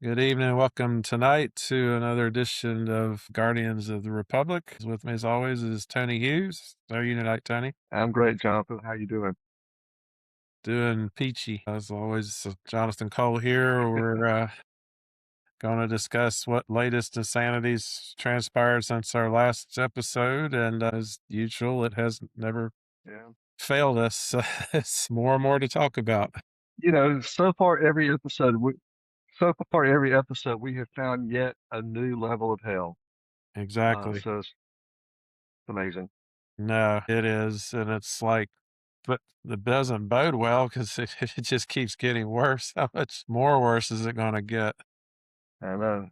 Good evening. Welcome tonight to another edition of Guardians of the Republic. With me, as always, is Tony Hughes. How are you tonight, Tony? I'm great, Jonathan. How you doing? Doing peachy. As always, Jonathan Cole here. We're going to discuss what latest insanities transpired since our last episode. And as usual, it has never Yeah. failed us. It's more and more to talk about. So far every episode we have found yet a new level of hell. Exactly. So it's amazing. No, it is. And it's like, but it doesn't bode well because it just keeps getting worse. How much more worse is it going to get? I know.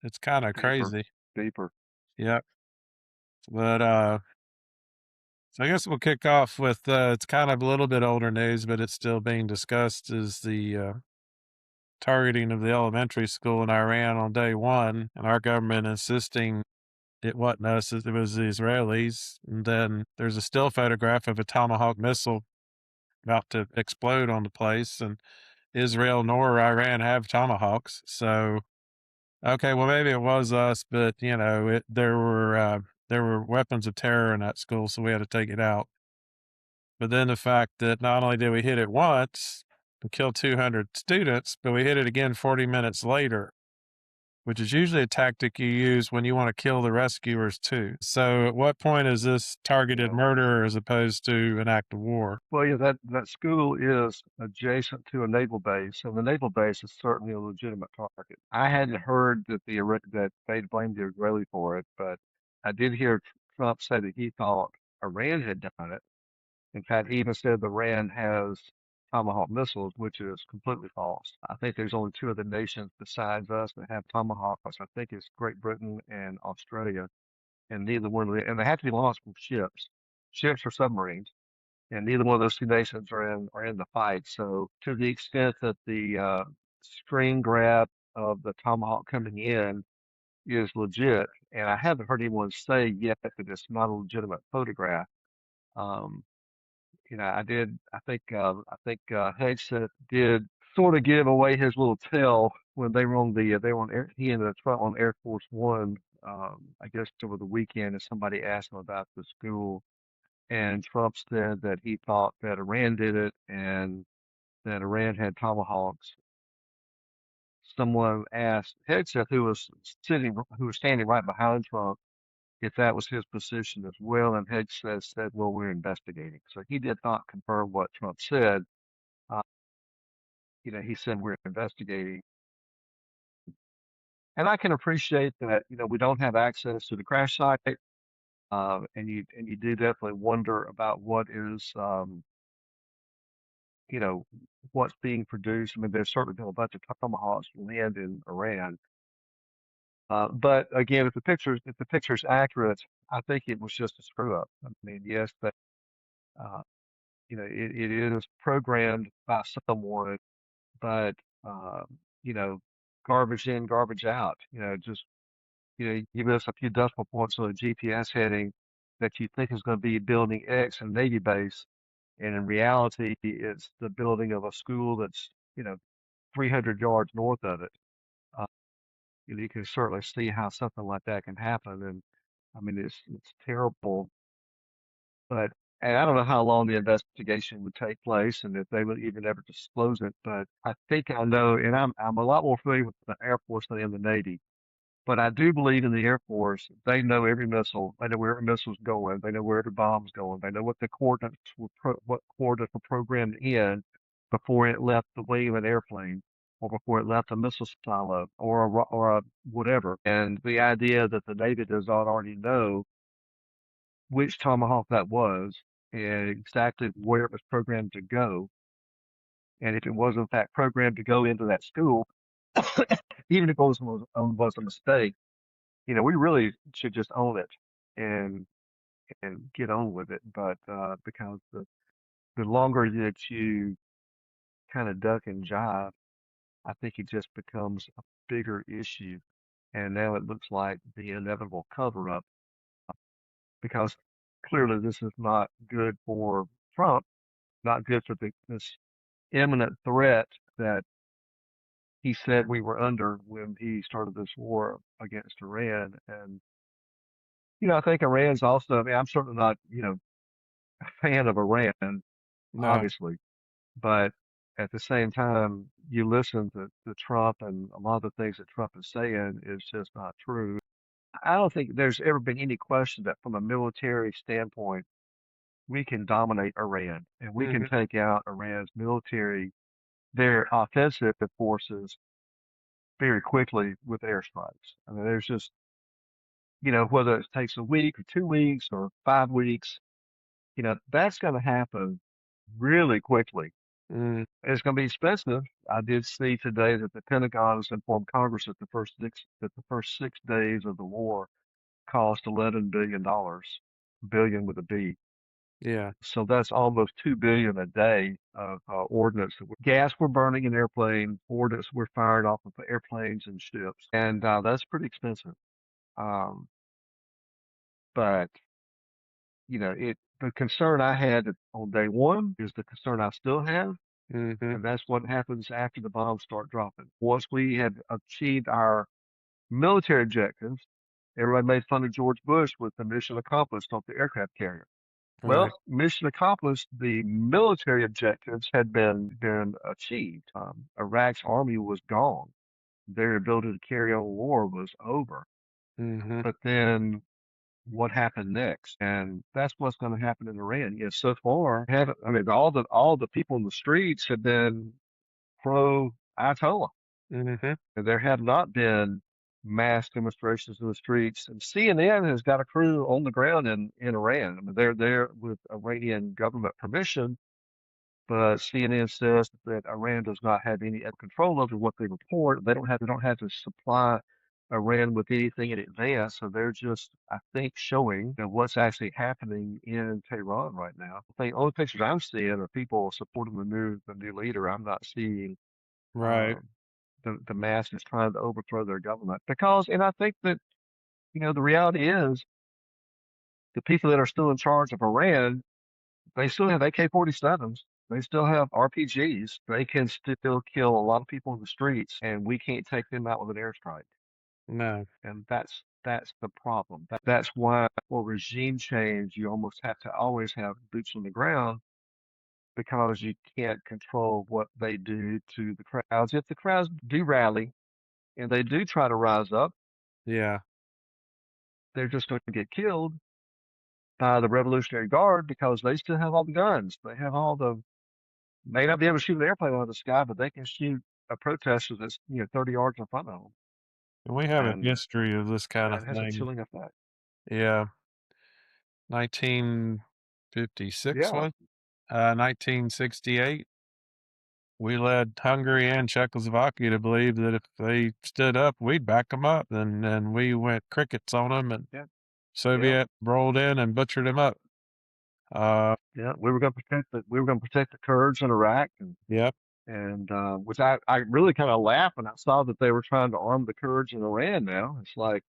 It's kind of Deeper, crazy. deeper. Yep. But so I guess we'll kick off with it's kind of a little bit older news, but it's still being discussed. Is the targeting of the elementary school in Iran on day one, and our government insisting it wasn't us, it was the Israelis. And then there's a still photograph of a Tomahawk missile about to explode on the place, and Israel nor Iran have Tomahawks. So, okay, well, maybe it was us, but there were weapons of terror in that school, so we had to take it out. But then the fact that not only did we hit it once and kill 200 students, but we hit it again 40 minutes later, which is usually a tactic you use when you want to kill the rescuers too. So, at what point is this targeted Yeah. murder as opposed to an act of war? Well, yeah, that school is adjacent to a naval base, and the naval base is certainly a legitimate target. I hadn't heard that they'd blamed the Israeli for it, but I did hear Trump say that he thought Iran had done it. In fact, he even said the Iran has Tomahawk missiles, which is completely false. I think there's only two other nations besides us that have Tomahawks. I think it's Great Britain and Australia, and neither one of and they have to be launched from ships or submarines, and neither one of those two nations are in the fight. So, to the extent that the screen grab of the Tomahawk coming in is legit, and I haven't heard anyone say yet that it's not a legitimate photograph. Um, Hegseth did sort of give away his little tell when they were on they were on Air, he and Trump on Air Force One. I guess over the weekend, and somebody asked him about the school, and Trump said that he thought that Iran did it and that Iran had tomahawks. Someone asked Hegseth, who was standing right behind Trump, if that was his position as well, and Hegseth said, "Well, we're investigating." So he did not confirm what Trump said. Uh, he said we're investigating. And I can appreciate that, we don't have access to the crash site. And you do definitely wonder about you know, what's being produced. I mean, there's certainly been a bunch of tomahawks land in Iran. But again, if the picture's accurate, I think it was just a screw up. I mean, yes, that uh, it is programmed by someone, but uh, you know, garbage in, garbage out. Just you miss a few decimal points on a GPS heading that you think is going to be building X and Navy base, and in reality, it's the building of a school that's 300 yards north of it. Uh, you can certainly see how something like that can happen, and I mean it's terrible. But and I don't know how long the investigation would take place, and if they would even ever disclose it. But I think I know, and I'm a lot more familiar with the Air Force than I am the Navy. But I do believe in the Air Force. They know every missile. They know where every missile's going. They know where every bomb's going. They know what coordinates were programmed in before it left the wing of an airplane, or before it left a missile silo, or a whatever. And the idea that the Navy does not already know which Tomahawk that was and exactly where it was programmed to go, and if it was in fact programmed to go into that school, even if it was a mistake, we really should just own it and get on with it. But because the longer that you kind of duck and jive, I think it just becomes a bigger issue. And now it looks like the inevitable cover up, because clearly this is not good for Trump, not good for this imminent threat that he said we were under when he started this war against Iran. And, I think Iran's also, I mean, I'm certainly not, a fan of Iran, No. obviously, but at the same time, you listen to Trump and a lot of the things that Trump is saying is just not true. I don't think there's ever been any question that from a military standpoint, we can dominate Iran and we can Mhm. take out Iran's military, their offensive forces very quickly with airstrikes. I mean, there's just, whether it takes a week or 2 weeks or 5 weeks, that's going to happen really quickly. Mm. It's going to be expensive. I did see today that the Pentagon has informed Congress that the first 6 days of the war cost $11 billion, billion with a B. Yeah. So that's almost 2 billion a day of ordnance. Gas we're burning in airplanes, ordnance we're firing off of airplanes and ships, and that's pretty expensive. Um, but the concern I had on day one is the concern I still have, Mhm. and that's what happens after the bombs start dropping. Once we had achieved our military objectives, everybody made fun of George Bush with the mission accomplished on the aircraft carrier. Well, Right. mission accomplished. The military objectives had been achieved. Iraq's army was gone. Their ability to carry on war was over. Mhm. But then what happened next? And that's what's going to happen in Iran. Yes, so far, haven't. I mean, all the people in the streets have been pro Ayatollah. Mhm. There have not been mass demonstrations in the streets. And CNN has got a crew on the ground in Iran. I mean, they're there with Iranian government permission, but CNN says that Iran does not have any control over what they report. They don't have to supply Iran with anything in advance. So they're just, I think, showing what's actually happening in Tehran right now. The only pictures I'm seeing are people supporting the new leader. I'm not seeing Right. um, the masses trying to overthrow their government and I think that the reality is the people that are still in charge of Iran, they still have AK-47s, they still have RPGs, they can still kill a lot of people in the streets, and we can't take them out with an airstrike. No. And that's the problem. That's why for regime change you almost have to always have boots on the ground, because you can't control what they do to the crowds. If the crowds do rally and they do try to rise up, Yeah. they're just going to get killed by the Revolutionary Guard because they still have all the guns. They have all the, may not be able to shoot an airplane out of the sky, but they can shoot a protester that's, 30 yards in front of them. And we have a And history of this kind of that has a thing. chilling effect. Yeah. 1956 Yeah. was? 1968. We led Hungary and Czechoslovakia to believe that if they stood up, we'd back them up, and we went crickets on them, and Yeah. Yeah. Soviet rolled in and butchered them up. Uh, Yeah. We were going to protect the Kurds in Iraq, yep. and which I really kind of laughed when I saw that they were trying to arm the Kurds in Iran now. It's like,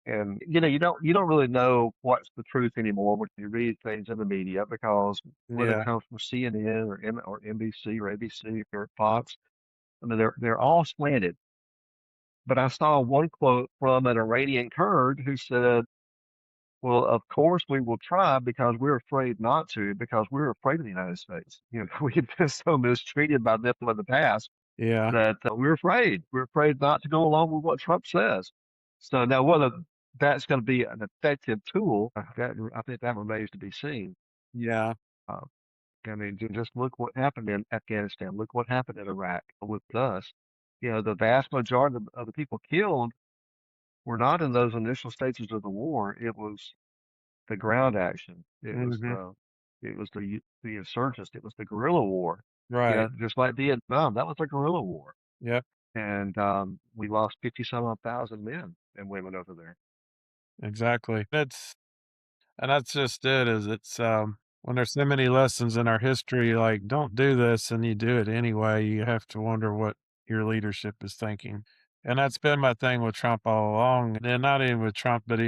and you don't really know what's the truth anymore when you read things in the media, because whether it Yeah. comes from CNN or NBC or ABC or Fox, I mean they're all slanted. But I saw one quote from an Iranian Kurd who said, "Well, of course we will try because we're afraid not to, because we're afraid of the United States. We've been so mistreated by them in the past Yeah. that we're afraid. We're afraid not to go along with what Trump says." So now whether that's going to be an effective tool, I think that remains to be seen. Yeah. Uh, I mean, just look what happened in Afghanistan. Look what happened in Iraq with us. The vast majority of the people killed were not in those initial stages of the war. It was the ground action. It was Mhm. the insurgents. It was the guerrilla war. Right. Just like Vietnam, that was a guerrilla war. Yep. And we lost 50 some odd thousand men and women over there. Exactly. That's just it, is when there's so many lessons in our history, like, don't do this, and you do it anyway, you have to wonder what your leadership is thinking. And that's been my thing with Trump all along. And not even with Trump, but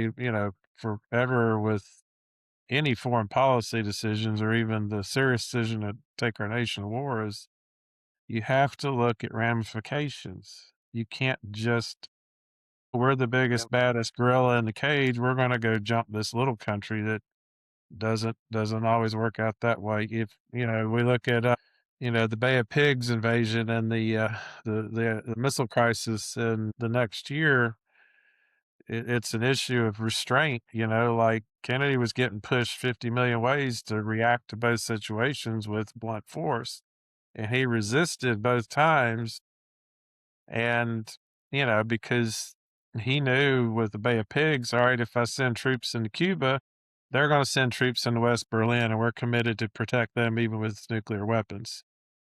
forever with any foreign policy decisions, or even the serious decision to take our nation to war, is You have to look at ramifications. You can't just, we're the Yeah, biggest, baddest gorilla in the cage. We're going to go jump this little country that doesn't always work out that way. If we look at the Bay of Pigs invasion and the missile crisis in the next year, it's an issue of restraint. Like Kennedy was getting pushed 50 million ways to react to both situations with blunt force, and he resisted both times. And because he knew with the Bay of Pigs, all right, if I send troops into Cuba, they're going to send troops into West Berlin, and we're committed to protect them even with nuclear weapons.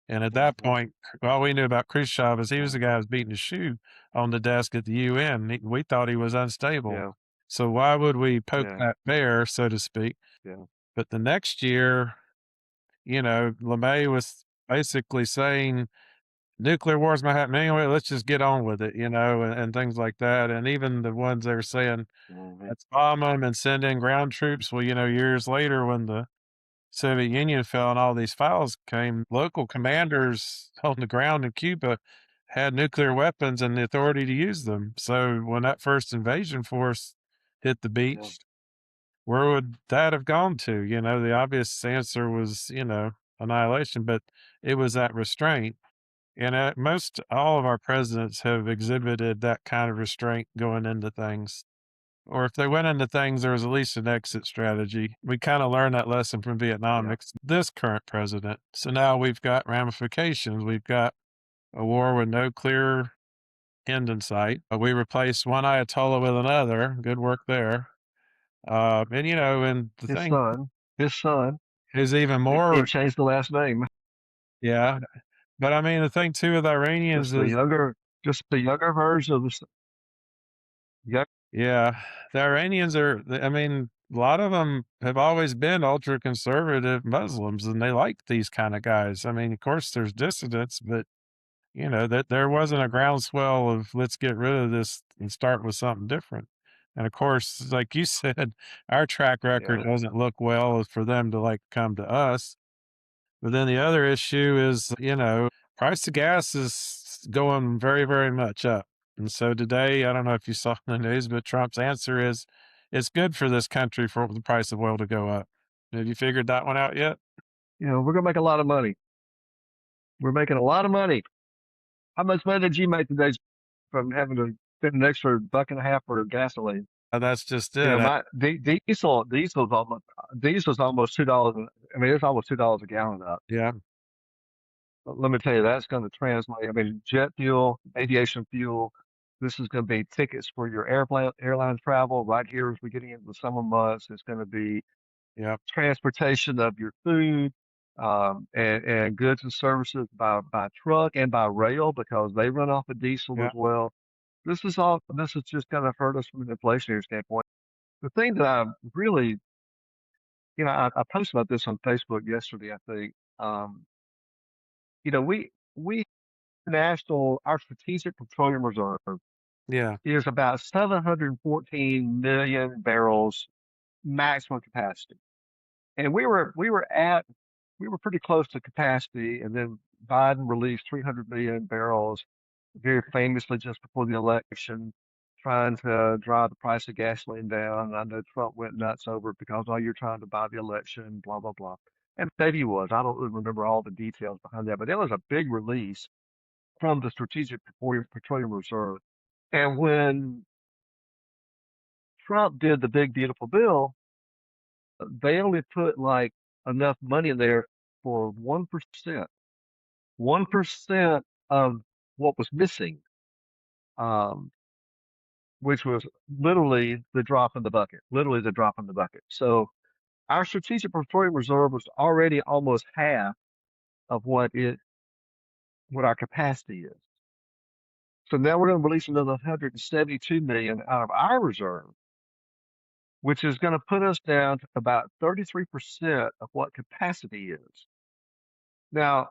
And at that yeah, point, all we knew about Khrushchev is he was yeah, the guy who was beating his shoe on the desk at the UN. We thought he was unstable. yeah, So why would we poke yeah, that bear, so to speak? yeah, But the next year, LeMay was basically saying nuclear wars might happen anyway. Let's just get on with it, and things like that. And even the ones they were saying, mhm, let's bomb them and send in ground troops. Well, years later, when the Soviet Union fell and all these files came, local commanders on the ground in Cuba had nuclear weapons and the authority to use them. So when that first invasion force hit the yeah, beach, where would that have gone to? The obvious answer was, annihilation, but it was that restraint. And most all of our presidents have exhibited that kind of restraint going into things. Or if they went into things, there was at least an exit strategy. We kind of learned that lesson from Vietnam. yeah. This current president. So now we've got ramifications. We've got a war with no clear end in sight. We replaced one Ayatollah with another. Good work there. And the His thing son, his son, is even he more, changed the last name. yeah. But I mean, the thing too with Iranians Just the is, younger, just the younger version of the young. yeah, the Iranians are, I mean, a lot of them have always been ultra conservative Muslims and they like these kind of guys. I mean, of course, there's dissidents, but that there wasn't a groundswell of let's get rid of this and start with something different. And of course, like you said, our track record Yeah, doesn't look well for them to like come to us. But then the other issue is, price of gas is going very, very much up. And so today, I don't know if you saw in the news, but Trump's answer is it's good for this country for the price of oil to go up. Have you figured that one out yet? we're gonna make a lot of money. We're making a lot of money. How much money did you make today from having to spend an extra buck and a half for gasoline? That's just it. My diesel's almost $2. I mean, it's almost $2 a gallon up. Yeah, But let me tell you, that's going to translate. I mean, jet fuel, aviation fuel. This is going to be tickets for your airline travel right here as we get into the summer months. It's going to be yeah, transportation of your food, and goods and services by truck and by rail because they run off of diesel yeah, as well. This is just going to hurt us from an inflationary standpoint. The thing that I really, I posted about this on Facebook yesterday, I think. We national, our strategic petroleum reserve yeah, is about 714 million barrels maximum capacity. And we were pretty close to capacity. And then Biden released 300 million barrels very famously just before the election, trying to drive the price of gasoline down. And I know Trump went nuts over it because, oh, you're trying to buy the election, blah, blah, blah. And maybe he was. I don't really remember all the details behind that, but it was a big release from the Strategic Petroleum Reserve. And when Trump did the big beautiful bill, they only put like enough money in there for 1%, 1% of what was missing, um, which was literally the drop in the bucket, literally the drop in the bucket. So our Strategic Petroleum Reserve was already almost half of what our capacity is. So now we're going to release another 172 million out of our reserve, which is going to put us down to about 33% of what capacity is. Now,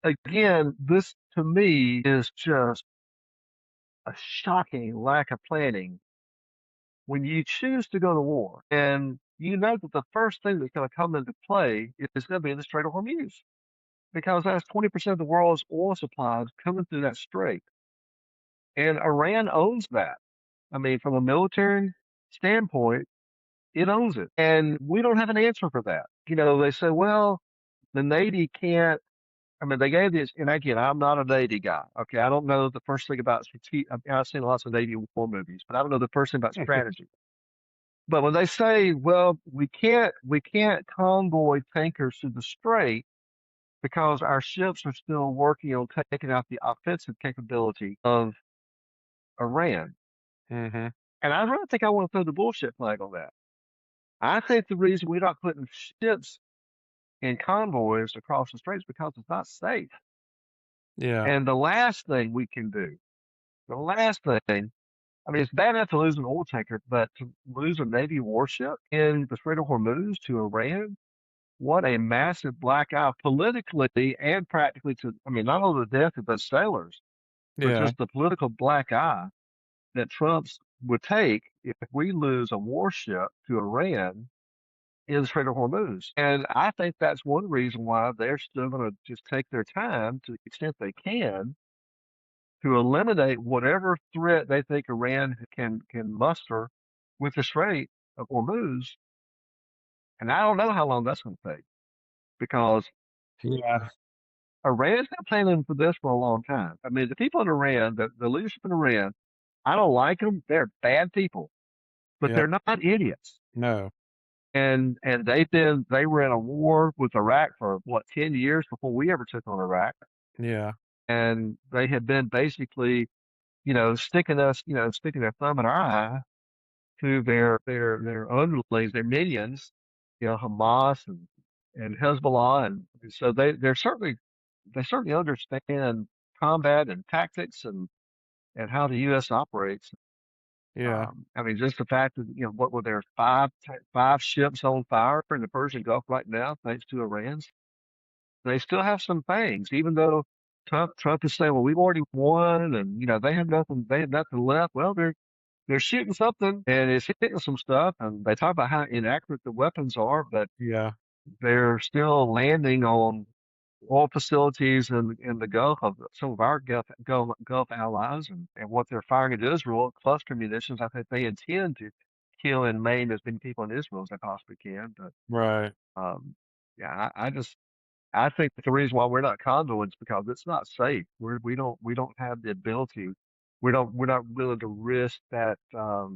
again, this to me is just a shocking lack of planning when you choose to go to war. And you know that the first thing that's going to come into play is going to be the Strait of Hormuz. because that's 20% of the world's oil supplies coming through that strait. And Iran owns that. I mean, from a military standpoint, it owns it. And we don't have an answer for that. They say, well, the Navy can't. I mean, they gave this, and again, I'm not a Navy guy. Okay, I don't know the first thing about strategy. I mean, I've seen lots of Navy war movies, but I don't know the first thing about strategy. But when they say, well, we can't convoy tankers to the strait because our ships are still working on taking out the offensive capability of Iran. Mhm. And I really think I want to throw the bullshit flag on that. I think the reason we're not putting ships in convoys across the straits is because it's not safe. Yeah. And the last thing we can do, the last thing, I mean, it's bad enough to lose an oil tanker, but to lose a Navy warship in the Strait of Hormuz to Iran, what a massive black eye politically and practically to, I mean, not only the death of those sailors, but Yeah. just the political black eye that Trump's would take if we lose a warship to Iran in the Strait of Hormuz. And I think that's one reason why they're still going to just take their time to the extent they can to eliminate whatever threat they think Iran can muster with the Strait of Hormuz. And I don't know how long that's going to take because Yeah. Iran's been planning for this for a long time. I mean, the people in Iran, the leadership in Iran, I don't like them. They're bad people, but Yep. they're not idiots. No. And they were in a war with Iraq for what 10 years before we ever took on Iraq, Yeah. and they had been basically sticking their thumb in our eye to their underlings, their minions, Hamas and Hezbollah, and so they certainly understand combat and tactics and how the U.S. operates. Yeah. I mean, just the fact that what were there five ships on fire in the Persian Gulf right now, thanks to Iran. They still have some things, even though Trump is saying, "Well, we've already won," and they have nothing left. Well, they're shooting something, and it's hitting some stuff, and they talk about how inaccurate the weapons are, but Yeah. they're still landing on oil facilities in the Gulf of some of our Gulf allies, and what they're firing at Israel, cluster munitions. I think they intend to kill and maim as many people in Israel as they possibly can. But Right. yeah, I think the reason why we're not convoying is because it's not safe. We don't have the ability. We're not willing to risk that uh,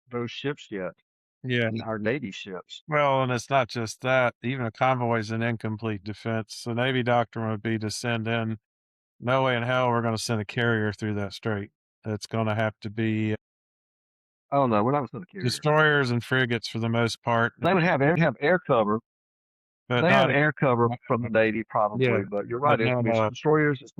those ships yet, Yeah. our Navy ships. Well, and it's not just that. Even a convoy is an incomplete defense. The Navy doctrine would be to send in, no way in hell we're going to send a carrier through that strait. It's going to have to be Oh no, we're not going to carrier. destroyers and frigates for the most part, They have air cover. but They have not. air cover from the Navy Yeah, probably, but you're but right. It's not. going to be destroyers. It's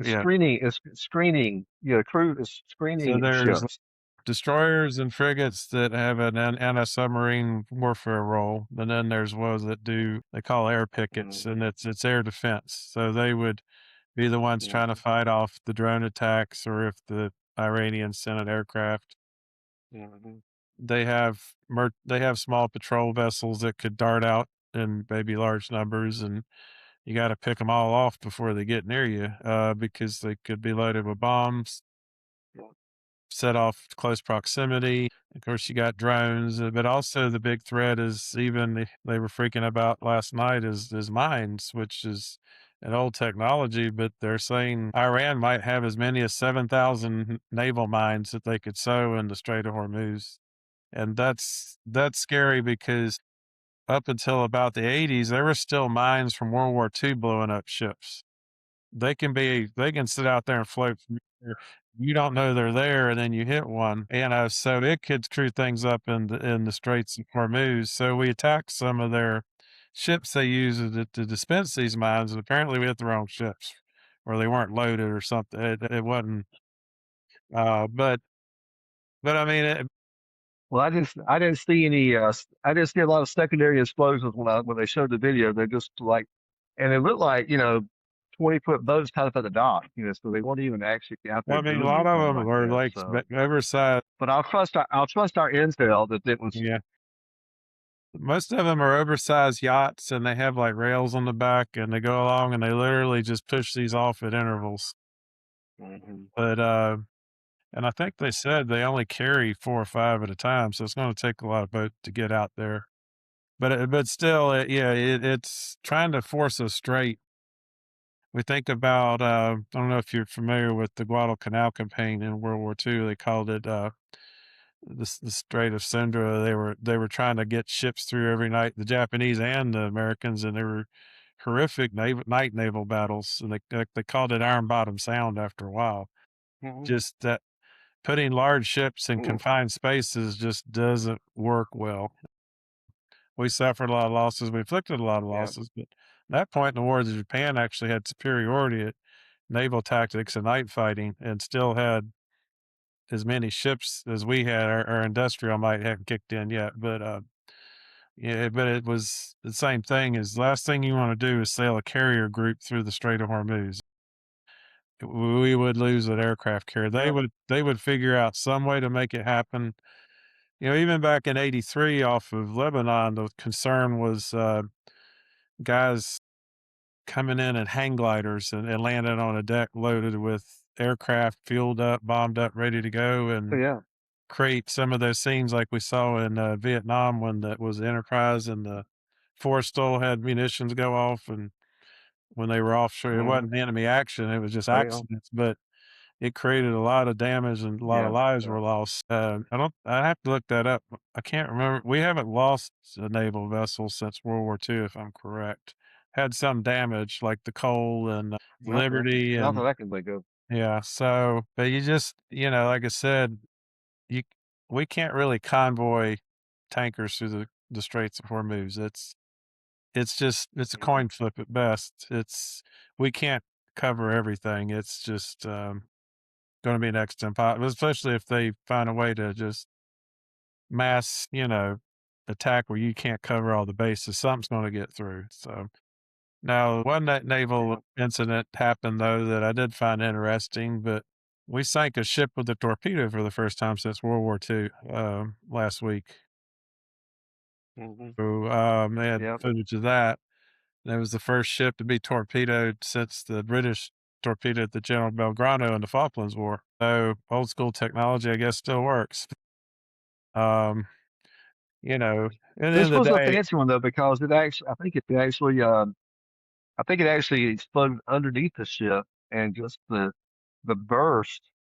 Yeah. screening. It's screening. Crew is So screening there's ships. destroyers and frigates that have an anti-submarine warfare role, and then there's ones that do they call air pickets, Mm, and it's air defense. So they would be the ones yeah, trying to fight off the drone attacks, or if the Iranians sent an aircraft. yeah, They have small patrol vessels that could dart out in maybe large numbers, and you got to pick them all off before they get near you, because they could be loaded with bombs, yeah, set off close proximity. Of course, you got drones, but also the big threat is even they were freaking about last night is mines, which is an old technology, but they're saying Iran might have as many as 7,000 naval mines that they could sow in the Strait of Hormuz. And that's scary because up until about the 80s, there were still mines from World War II blowing up ships. They can sit out there and float from there. You don't know they're there, and then you hit one, so it could screw things up in the Straits of Hormuz. So we attacked some of their ships they use to dispense these mines, and apparently we hit the wrong ships, or they weren't loaded or something. It wasn't, uh, but but I mean, Well, I didn't see any. I didn't see a lot of secondary explosions when they showed the video. They're just like, and it looked like 20-foot boats tied up at the dock. So they weren't even actually out well, there I mean, a doing lot of anything them like are this. like So, oversized. but I'll trust our intel that it was. Yeah, Most of them are oversized yachts, and they have, like, rails on the back, and they go along, and they literally just push these off at intervals. Hmm. But, and I think they said they only carry 4 or 5 at a time, so it's gonna take a lot of boats to get out there. But still, yeah, it's trying to force a strait. We think about, I don't know if you're familiar with the Guadalcanal campaign in World War II. They called it, the Strait of Sindra. They were trying to get ships through every night, the Japanese and the Americans, and they were horrific night naval battles, and they called it Iron Bottom Sound after a while. Hmm. Just that putting large ships in Mm. confined spaces just doesn't work well. We suffered a lot of losses, we inflicted a lot of Yeah. losses, but at that point in the war, Japan actually had superiority at naval tactics and night fighting and still had as many ships as we had. Our industrial might hadn't kicked in yet, but, yeah, but it was the same thing. Is last thing you wanna do is sail a carrier group through the Strait of Hormuz. We would lose an aircraft carrier. They Yeah. would they would figure out some way to make it happen. You know, even back in '83 off of Lebanon, the concern was, guys coming in hang gliders and landing on a deck loaded with aircraft fueled up, bombed up, ready to go, Oh, and yeah. create some of those scenes like we saw in, Vietnam when that was Enterprise and the Forrestal had munitions go off, and when they were offshore, it Hmm. wasn't enemy action, it was just Oh, yeah. accidents, but it created a lot of damage and a lot of Yeah. lives Yeah. were lost. I have to look that up. I can't remember. We haven't lost a naval vessel since World War II, if I'm correct. Had some damage like the Cole and Liberty Not and that I can think of. yeah. So, but you just, like I said, you we can't really convoy tankers through the Straits of Hormuz. It's a Mhm. coin flip at best. We can't cover everything. It's just gonna be next to impossible, especially if they find a way to just mass, attack where you can't cover all the bases. Something's gonna get through. So now, one that naval Yeah. incident happened though that I did find interesting, but we sank a ship with a torpedo for the first time since World War II last week. Hmm. So they had Yeah. footage of that. That was the first ship to be torpedoed since the British torpedoed the General Belgrano in the Falklands War. So old school technology, I guess, still works. Um, you know, at the This end of was the a day, fancy one though because I think it actually exploded underneath the ship, and just the burst,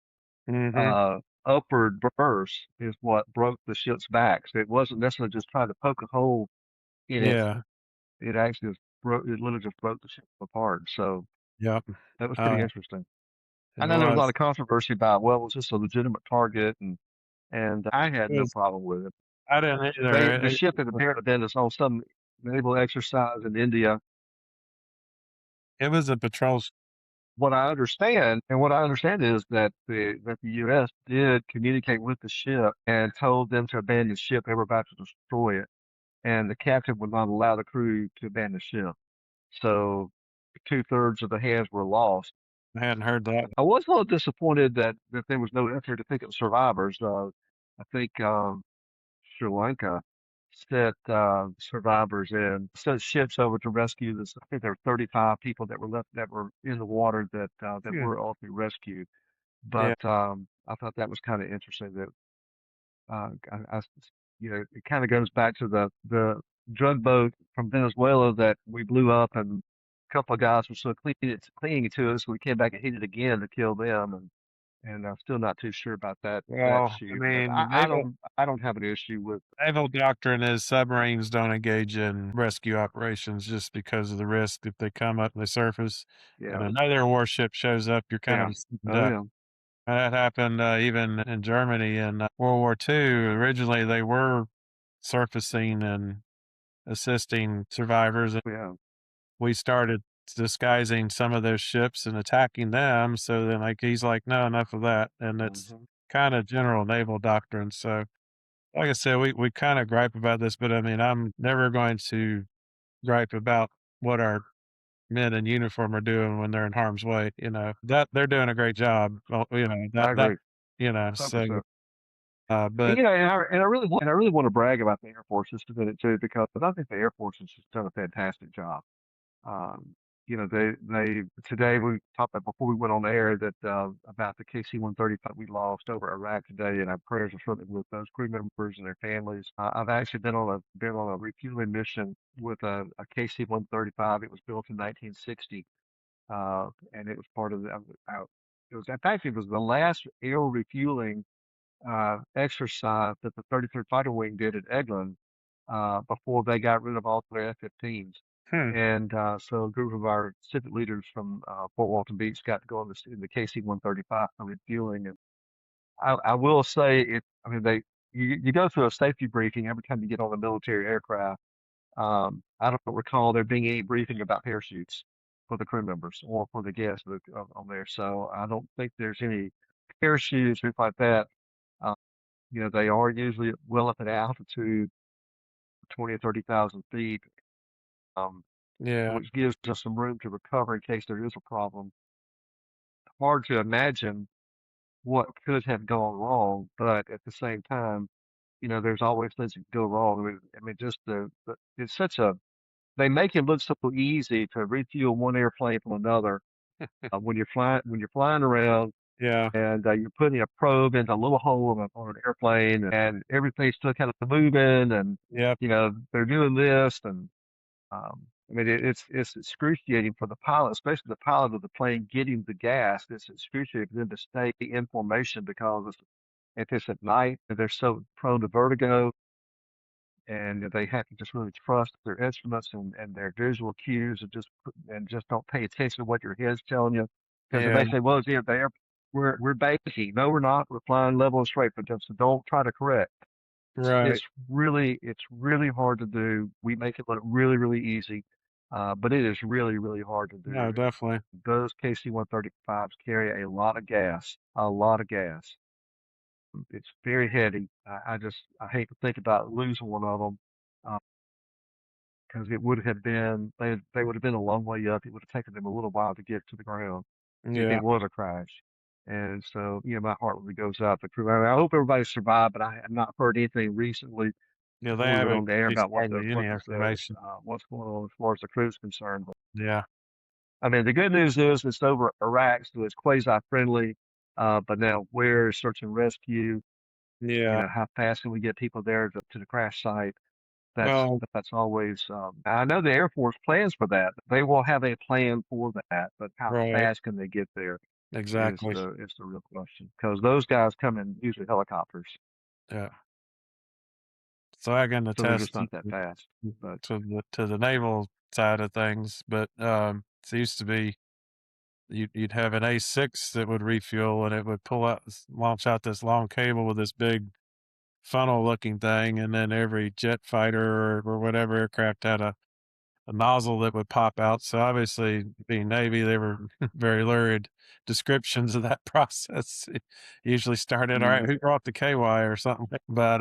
mhm, uh, upward burst is what broke the ship's back. So it wasn't necessarily just trying to poke a hole in it. yeah, It actually just broke. It literally just broke the ship apart. So yep, that was pretty uh, interesting. I it know there was a lot was. of controversy about, well, was this a legitimate target? And I had It no was problem with it. I didn't either. The ship had apparently been on some naval exercise in India. It was a patrol What I understand is that the U.S. did communicate with the ship and told them to abandon the ship. They were about to destroy it, and the captain would not allow the crew to abandon the ship. So 2/3 of the hands were lost. I hadn't heard that. I was a little disappointed that there was no effort to pick up survivors. I think Sri Lanka sent survivors in, sent ships over to rescue this. I think there were 35 people that were left that were in the water that Yeah, were ultimately rescued. yeah, But I thought that was kind of interesting. That it kind of goes back to the drug boat from Venezuela that we blew up, and a couple of guys were so clinging to us, we came back and hit it again to kill them, and I'm still not too sure about that well, I shoot. But mean, I don't have an issue with. naval doctrine is submarines don't engage in rescue operations just because of the risk if they come up and they surface and Yeah. another warship shows up, you're kind of Yeah. a sitting Oh duck. yeah. That happened, even in Germany in, World War II. Originally, they were surfacing and assisting survivors, and Yeah. we started disguising some of those ships and attacking them, so then, like, he's like, "No, enough of that," and it's Hmm. kinda general naval doctrine, so, like I said, we kinda gripe about this, but, I mean, I'm never going to gripe about what our men in uniform are doing when they're in harm's way, That they're doing a great job, well, I that agree. you know, 100%. so But And I really want to brag about the Air Force just a minute too, because I think the Air Force has just done a fantastic job. Um, they today we talked about before we went on the air that about the KC-135 we lost over Iraq today, and our prayers are certainly with those crew members and their families. I've actually been on a refueling mission with a KC-135. It was built in 1960, and it was part of the. It was in fact it was the last air refueling exercise that the 33rd Fighter Wing did at Eglin before they got rid of all their F-15s. hmm, And so a group of our civic leaders from Fort Walton Beach got to go in the KC-135 for refueling. And I will say it. I mean, you go through a safety briefing every time you get on a military aircraft. I don't recall there being any briefing about parachutes for the crew members or for the guests on there. So I don't think there's any parachutes or anything like that. Uh, they are usually well up at altitude, 20 or 30,000 feet, um, yeah, which gives us some room to recover in case there is a problem. Hard to imagine what could have gone wrong, but at the same time, there's always things that go wrong. I mean, just it's such a, they make it look so easy to refuel one airplane from another. When you're flying around yeah, and you're putting a probe into a little hole on an airplane and everything's still kind of moving and, yep, they're doing this and, I mean, it's excruciating for the pilot, especially the pilot of the plane getting the gas. It's excruciating for them to stay in formation because if it's at night, they're so prone to vertigo and they have to just really trust their instruments and their visual cues and just don't pay attention to what your head's telling you. Because if yeah, they say, "Well, it's there," we're banking. No, we're not. We're flying level and straight, but just don't try to correct. right. It's really hard to do. We make it look really, really easy, but it is really, really hard to No, do. definitely. Those KC-135s carry a lot of gas, a lot of gas. It's very heavy. I hate to think about losing one of them because it would have been they would have been a long way up. It would have taken them a little while to get to the ground if Yeah, it was a crash. And so, my heart really goes out to the crew. I mean, I hope everybody survived, but I have not heard anything recently yeah. They before we went haven't on the air released about hardly any information. what's going on as far as the crew's concerned. But Yeah, I mean, the good news is it's over Iraq, so it's quasi-friendly. But now, where is search and rescue? yeah. How fast can we get people there to the crash site? Well, That's always. I know the Air Force plans for that. They will have a plan for that, but how right, fast can they get there exactly. is the real question. Because those guys come in usually helicopters, Yeah. So I can so they're attest just not that fast. But to the naval side of things, but it used to be you'd have an A6 that would refuel and it would launch out this long cable with this big funnel looking thing, and then every jet fighter or whatever aircraft had a nozzle that would pop out. So obviously, being Navy, they were very lurid descriptions of that process. It usually started, all right, mhm. who brought the KY or something? But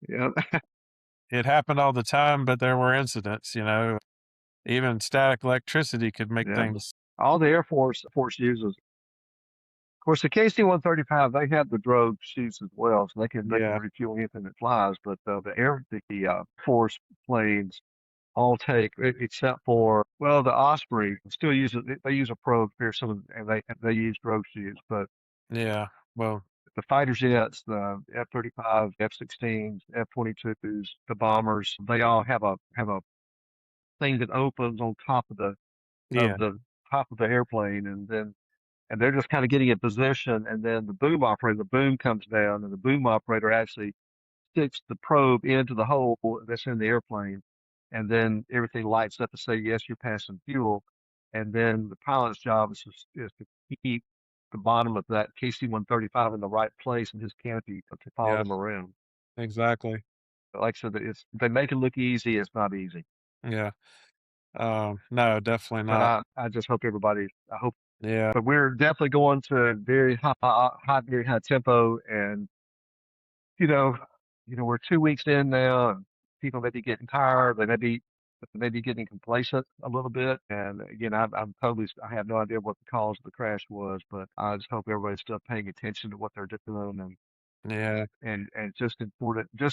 Yeah, it happened all the time, but there were incidents, even static electricity could make yeah. things. All the Air Force uses. Of course, the KC-135 they have the drogue chutes as well, so they can Yeah, refuel anything that flies. But the Force planes all take except for the Osprey still uses they use a probe here and they use drogue chutes, but yeah. Well, the fighter jets, the F-35, F-16s, F-22s, the bombers, they all have a thing that opens on top yeah, of the top of the airplane, and they're just kind of getting in position, and then the boom comes down, and the boom operator actually sticks the probe into the hole that's in the airplane, and then everything lights up to say, yes, you're passing fuel. And then the pilot's job is to keep the bottom of that KC-135 in the right place in his canopy to follow yeah, them around. exactly. But like I said, they make it look easy. It's not easy. Yeah. No, definitely But not. I just hope I hope, Yeah, but we're definitely going to very high tempo. And you know, we're 2 weeks in now, and people may be getting tired. They may be getting complacent a little bit. And again, I have no idea what the cause of the crash was, but I just hope everybody's still paying attention to what they're doing Yeah. and just as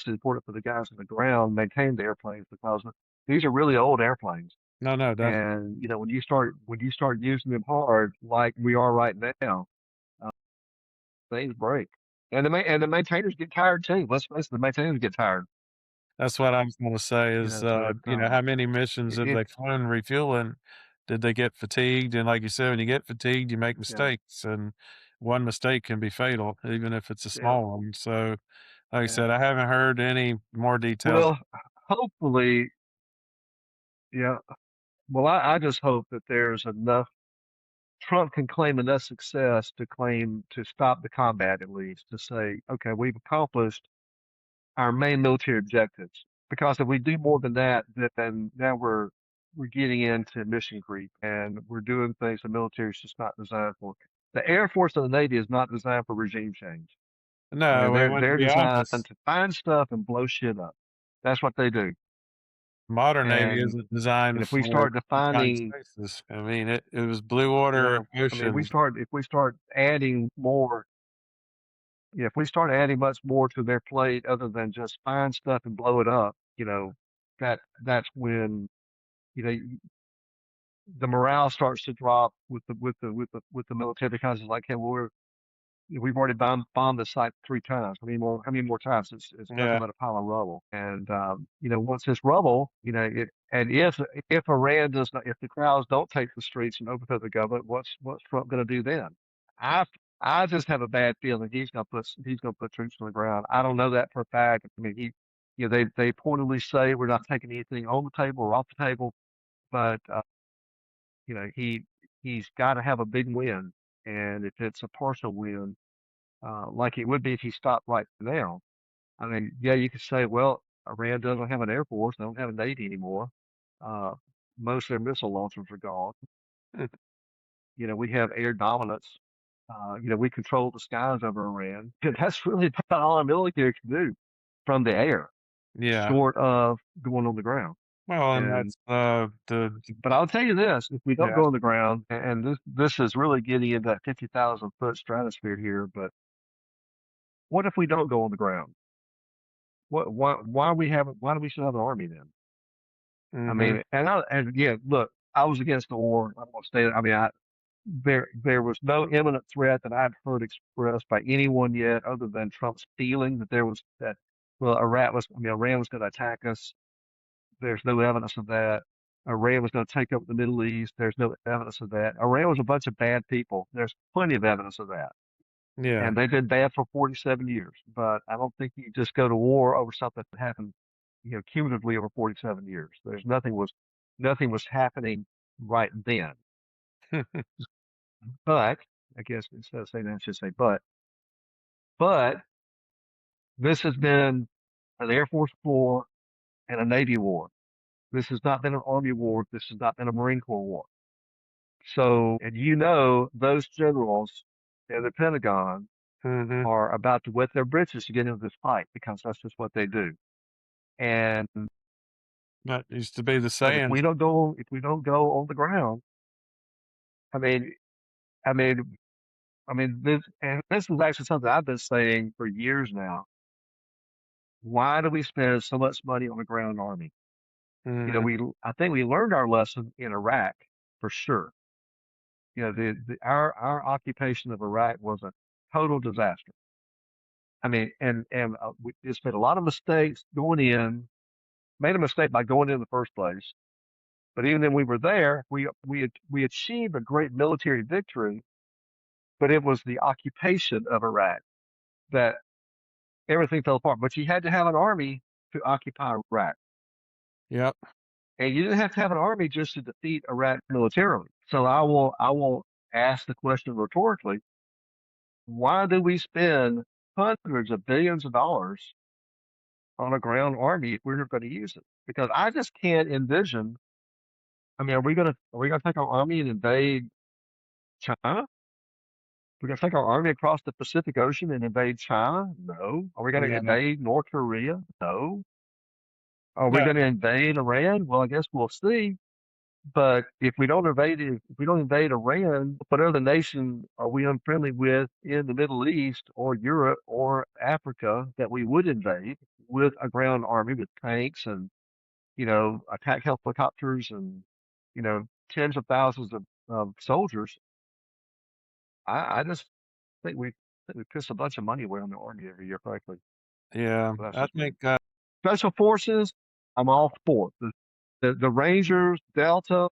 important for the guys on the ground maintain the airplanes because these are really old airplanes. No, no, definitely. And when you start using them hard, like we are right now, uh, things break. And the maintainers get tired too. Let's face it, the maintainers get tired. That's what I was gonna say is, So how many missions have it they flown refueling? Did they get fatigued? And like you said, when you get fatigued, you make yeah, mistakes, and one mistake can be fatal, even if it's a yeah, small one. So, like I yeah. said, I haven't heard any more details. Well, hopefully, yeah. Well, I just hope that there's enough. Trump can claim enough success to stop the combat at least to say, okay, we've accomplished our main military objectives. Because if we do more than that, then now we're getting into mission creep and we're doing things the military is just not designed for. The Air Force and the Navy is not designed for regime change. I mean, No, we they're went to they're be designed honest, to find stuff and blow shit up. That's what they do. modern Navy And isn't and designed if we for start confined defining, spaces. I mean, it was blue water I mean, oceans. if we start adding more, yeah, if we start adding much more to their plate other than just find stuff and blow it up, that's when you know the morale starts to drop with the military because it's like, hey, well, we've already bombed the site 3 times. How many more times? It's nothing Yeah, but a pile of rubble. And once it's rubble, and if Iran does not, if the crowds don't take the streets and overthrow the government, what's Trump going to do then? I I just have a bad feeling he's gonna put troops on the ground. I don't know that for a fact. I mean, they pointedly say we're not taking anything on the table or off the table, but he's got to have a big win, and if it's a partial win, like it would be if he stopped right now. I mean, yeah, you could say, well, Iran doesn't have an air force, they don't have a navy anymore. Uh, most of their missile launchers are gone. We have air dominance. We control the skies over Iran. That's really about all our military can do from the air, yeah. short of going on the ground. Well, and And that's, the but I'll tell you this: if we don't yeah. go on the ground, and this is really getting into that 50,000 foot stratosphere here, but what if we don't go on the ground? Why do we still have an army then? I Mhm. mean, and yeah, look, I was against the war. I'm gonna say that. I mean, there was no imminent threat that I'd heard expressed by anyone yet, other than Trump's feeling that there was that. Well, Iran was going to attack us. There's no evidence of that. Iran was going to take over the Middle East. There's no evidence of that. Iran was a bunch of bad people. There's plenty of evidence of that. Yeah. And they've been bad for 47 years. But I don't think you just go to war over something that happened, cumulatively over 47 years. Nothing was happening right then. But I guess instead of saying that, I should say but this has been an Air Force war and a Navy war. This has not been an Army war. This has not been a Marine Corps war. So, and those generals in the Pentagon Mhm. are about to wet their britches to get into this fight because that's just what they do. And That used to be the and saying. if we don't go on the ground, I mean, I mean, this is actually something I've been saying for years now. Why do we spend so much money on a ground army? Mhm. I think we learned our lesson in Iraq for sure. Our occupation of Iraq was a total disaster. I mean, and we just made a lot of mistakes going in. Made a mistake by going in the first place. But even then, we were there. We achieved a great military victory, but it was the occupation of Iraq that everything fell apart. But you had to have an army to occupy Iraq, Yep. and you didn't have to have an army just to defeat Iraq militarily. So I will ask the question rhetorically: why do we spend hundreds of billions of dollars on a ground army if we're not going to use it? Because I just can't envision. I mean, are we gonna take our army and invade China? We're gonna take our army across the Pacific Ocean and invade China? No. Are we gonna Yeah. invade North Korea? No. Are we No. gonna invade Iran? Well, I guess we'll see. But if we don't invade Iran, what other nation are we unfriendly with in the Middle East or Europe or Africa that we would invade with a ground army with tanks and, attack helicopters and, tens of thousands of soldiers? I just think we piss a bunch of money away on the army every year, frankly. Yeah, But that's I just me. think, Special forces, I'm all for it. The Rangers, Delta,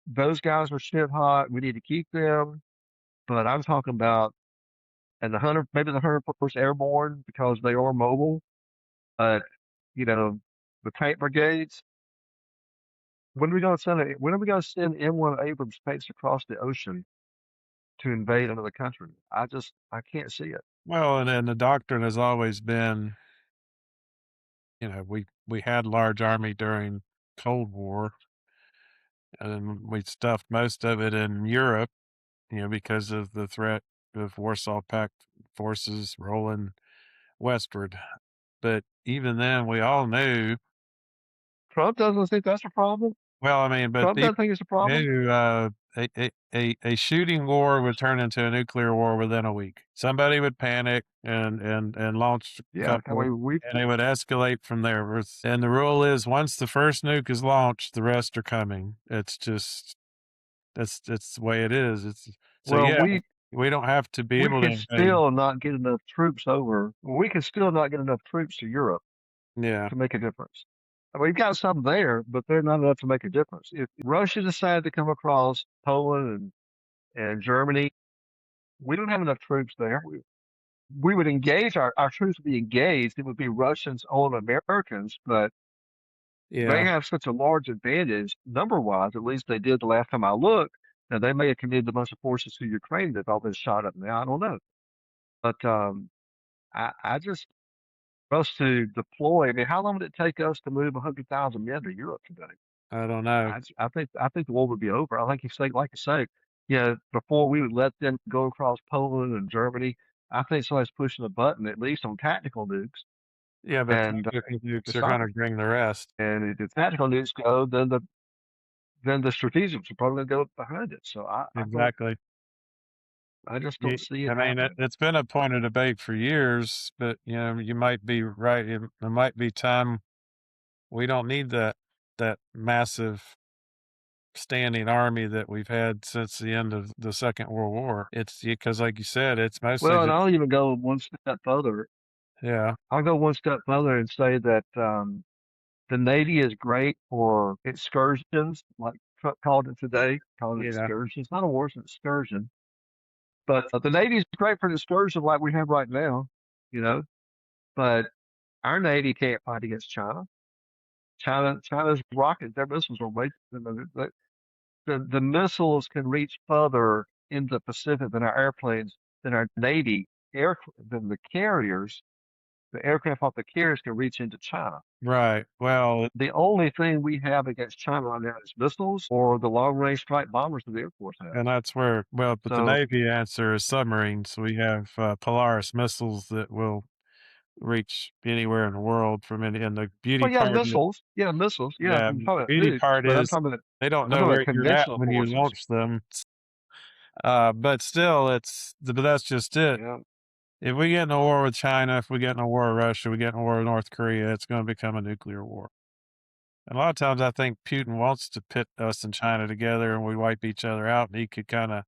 those guys are shit hot. We need to keep them. But I'm talking about and maybe the 101st Airborne because they are mobile. But you know, the tank brigades. When are we going to send M1 Abrams tanks across the ocean to invade another country? I can't see it. well, and then the doctrine has always been, we had large army during Cold War, and we stuffed most of it in Europe, because of the threat of Warsaw Pact forces rolling westward. But even then, we all knew. Trump doesn't think that's a problem. Well, I mean, but Trump people doesn't think it's a problem. knew, a shooting war would turn into a nuclear war within a week. Somebody would panic and launch a Yeah, I couple, mean we and it would escalate from there. And the rule is, once the first nuke is launched, the rest are coming. It's just it's the way it is. It's so well yeah, we we don't have to be we able to can invade. still not get enough troops over. We can still not get enough troops to Europe Yeah, to make a difference. We've got some there, but they're not enough to make a difference. If Russia decided to come across Poland and Germany, we don't have enough troops there. We would engage our troops would be engaged. It would be Russians on Americans, but they yeah, have such a large advantage number wise, at least they did the last time I looked. Now they may have committed a bunch of forces to Ukraine that all been shot up now. I don't know. But I just for us to deploy, I mean, how long would it take us to move 100,000 men to Europe today? I don't know. I think the war would be over. I think you say, like you say, before we would let them go across Poland and Germany, I think somebody's pushing a button, at least on tactical nukes, Yeah, but and tactical nukes are it's on. gonna bring the rest. And if the tactical nukes go, then the strategics are probably going to go behind it. So Exactly. I just don't You see it I mean, happening. it's been a point of debate for years, but, you might be right. It might be time we don't need that massive standing army that we've had since the end of the Second World War. It's because, like you said, it's mostly Well, and just I'll even go one step further. yeah, I'll go one step further and say that the Navy is great for excursions, like Trump called it today, called it yeah, excursion. It's not a war, it's an excursion. But the Navy is great for an excursion like we have right now, you know. But our Navy can't fight against China. China's rockets, their missiles are way the missiles can reach further in the Pacific than our airplanes, than our Navy than the carriers. The aircraft off the carriers can reach into China. right. Well, The only thing we have against China right now is missiles or the long range strike bombers that the Air Force has. and that's where but the So, Navy answer is submarines. We have, Polaris missiles that will reach anywhere in the world from any and the beauty well, yeah, part is missiles. Yeah, missiles. Yeah, yeah, I'm the talking about beauty nukes, part but is they don't I'm know talking about where you're at conventional when you forces. launch them. But still, but that's just it. Yeah. If we get in a war with China, if we get in a war with Russia, we get in a war with North Korea, it's gonna become a nuclear war. And a lot of times I think Putin wants to pit us and China together and we wipe each other out and he could kinda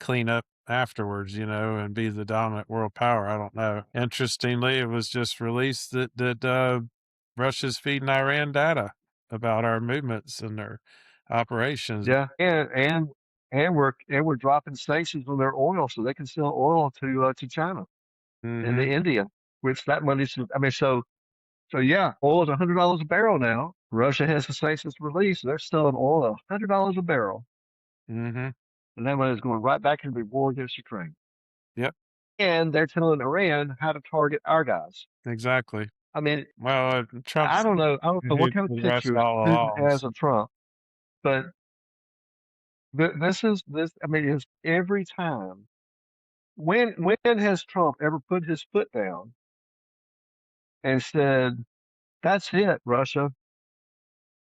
clean up afterwards, and be the dominant world power. I don't know. Interestingly, it was just released that Russia's feeding Iran data about our movements and their operations. Yeah. And we're dropping sanctions on their oil so they can sell oil to China and to Mhm, India, which that money's I mean, so yeah, oil is $100 a barrel now. Russia has the sanctions released. They're selling oil at $100 a barrel. mhm, And that money is going right back into the war against Ukraine. yep, And they're telling Iran how to target our guys. exactly. I mean, Well, I Trump's don't know. I don't know what knew kind of the rest pictures all Putin along. has of Trump, but this is this. I mean, it's every time. When has Trump ever put his foot down and said, "That's it, Russia.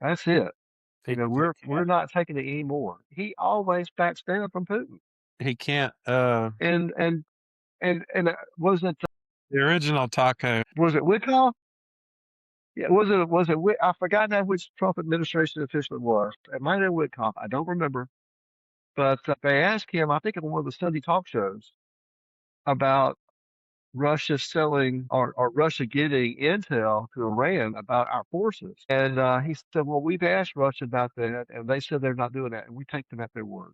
That's it. You know, he we're not taking it anymore. He always backs down from Putin. can't, And was it the original taco. Wickoff? Yeah, I forgot now which Trump administration official it was. It might have been Wickoff. I don't remember. But they asked him, I think, in one of the Sunday talk shows about Russia selling or Russia giving intel to Iran about our forces. And he said, well, we've asked Russia about that, and they said they're not doing that, and we take them at their word.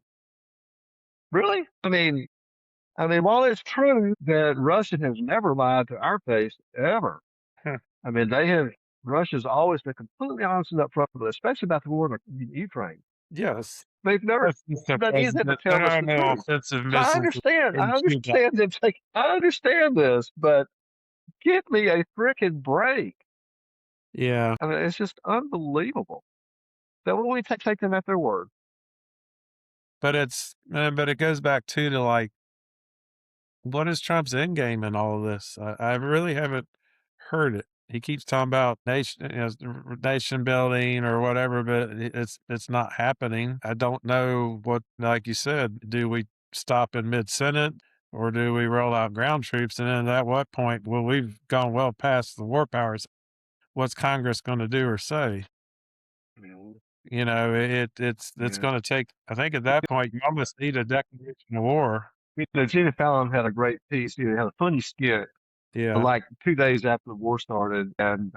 Really? I mean, while it's true that Russia has never lied to our face ever, I mean, Russia's always been completely honest and upfront with us, especially about the war in Ukraine. Yes. They've never That's just the done anything to president. There tell us are the no truth. offensive So I missiles understand. I in Cuba. understand them. I understand this, but give me a freaking break. Yeah. I mean, it's just unbelievable. That when we take them at their word. But it goes back to like, what is Trump's end game in all of this? I really haven't heard it. He keeps talking about nation building or whatever, but it's not happening. I don't know what, like you said, do we stop in mid Senate or do we roll out ground troops? And then at what point, well, we've gone well past the war powers. What's Congress going to do or say? Yeah. You know, it's Yeah. going to take. I think at that point, you almost need a declaration of war. You know, Jimmy Fallon had a great piece. He had a funny skit Yeah. like 2 days after the war started, and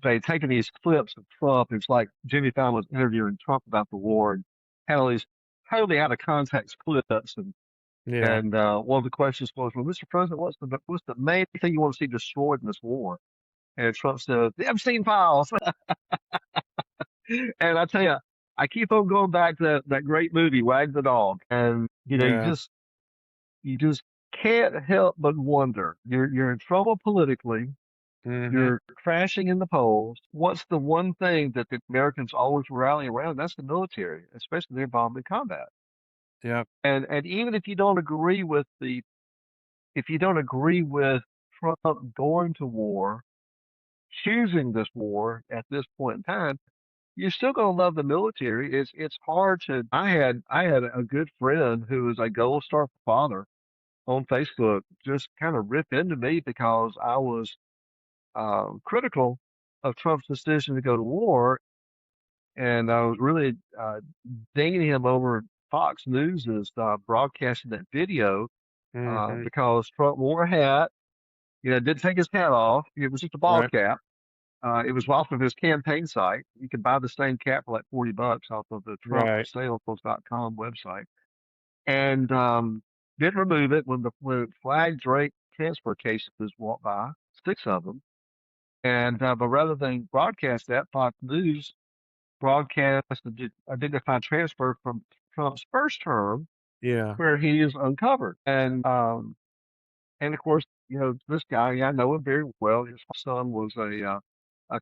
they'd taken these clips of Trump. It's like Jimmy Fallon was interviewing Trump about the war and had all these totally out of context clips. Yeah. And one of the questions was, well, Mr. President, what's the main thing you want to see destroyed in this war? And Trump said, the Epstein files. And I tell you, I keep on going back to that great movie, Wag the Dog. And you know, Yeah. you just can't help but wonder. You're in trouble politically. Mhm. You're crashing in the polls. What's the one thing that the Americans always rally around? That's the military, especially their involvement in combat. Yep. And even if you don't agree with Trump going to war, choosing this war at this point in time, you're still going to love the military. It's hard to. I had a good friend who was a Gold Star father on Facebook just kind of rip into me because I was critical of Trump's decision to go to war, and I was really dinging him over Fox News is broadcasting that video Mhm. because Trump wore a hat. You know, didn't take his hat off. It was just a ball Right. cap. It was off of his campaign site. You could buy the same cap for like $40 off of the Right. TrumpSales.com website, and didn't remove it when flag Drake transfer cases walked by, 6 of them. And but rather than broadcast that, Fox News broadcast the identified transfer from Trump's first term, Yeah. where he is uncovered. And of course, you know, this guy, yeah, I know him very well. His son was a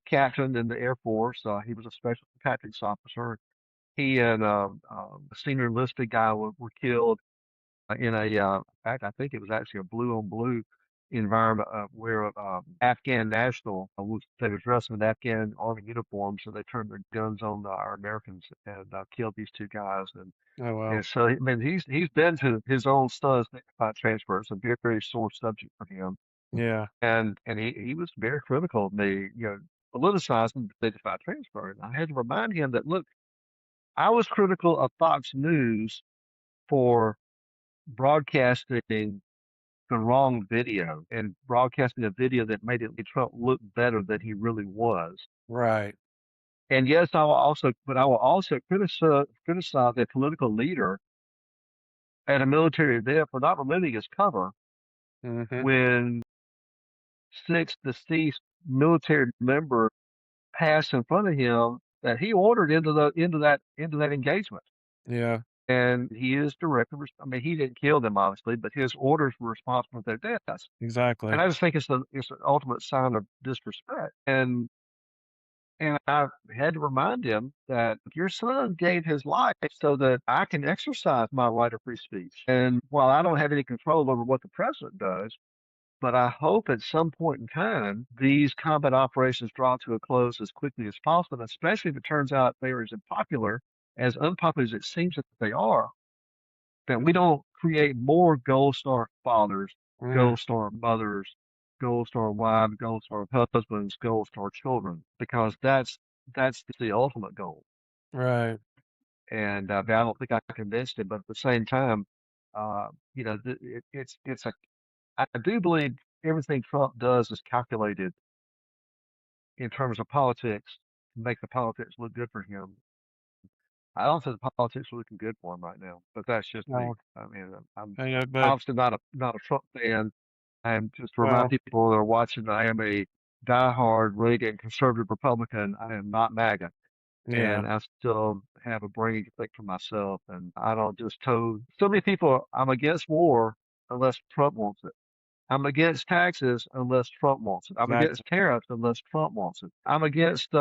captain in the Air Force. He was a special tactics officer. He and a senior enlisted guy were killed in in fact, I think it was actually a blue on blue environment where Afghan national they were dressed in Afghan army uniforms, and they turned their guns on our Americans and killed these two guys. Oh, And wow. so, I mean, he's been to his own son's transfer. It's a very, very sore subject for him. Yeah. And he was very critical of me, you know, politicizing the dignified transfer. And I had to remind him that, look, I was critical of Fox News for broadcasting the wrong video and broadcasting a video that made Trump look better than he really was. Right. And yes, I will also criticize a political leader at a military event for not removing his cover Mhm. when 6 deceased military members passed in front of him that he ordered into that engagement. Yeah. And he is I mean, he didn't kill them obviously, but his orders were responsible for their deaths. And Exactly. I just think it's an ultimate sign of disrespect. And I had to remind him that your son gave his life so that I can exercise my right of free speech. And while I don't have any control over what the president does, But I hope at some point in time, these combat operations draw to a close as quickly as possible, especially if it turns out they are as unpopular as it seems that they are, that we don't create more Gold Star fathers, Mm, Gold Star mothers, Gold Star wives, Gold Star husbands, Gold Star children, because that's the ultimate goal. right. But I don't think I convinced him. But at the same time, it's a I do believe everything Trump does is calculated in terms of politics to make the politics look good for him. I don't think the politics are looking good for him right now, but that's just me. No, I mean, I'm but obviously not a Trump fan. I'm just to remind well, people that are watching, I am a diehard Reagan conservative Republican. I am not MAGA, yeah, and I still have a brain to think for myself. And I don't just toe. So many people, I'm against war unless Trump wants it. I'm against taxes unless Trump wants it. I'm exactly. against tariffs unless Trump wants it. I'm against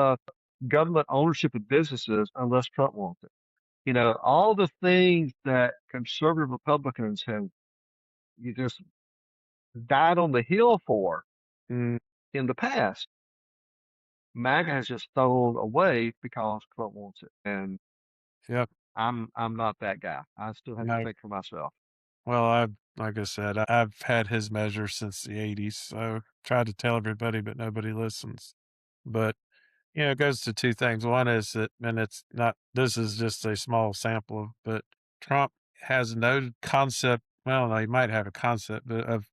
government ownership of businesses unless Trump wants it. All the things that conservative Republicans have you just died on the hill for Mm, in the past, MAGA has just thrown away because Trump wants it. And yep. I'm not that guy. I still have to No. think for myself. Well, like I said, I've had his measure since the '80s, so tried to tell everybody, but nobody listens. But it goes to two things. One is that, and it's not. This is just a small sample, but Trump has no concept. Well, no, he might have a concept,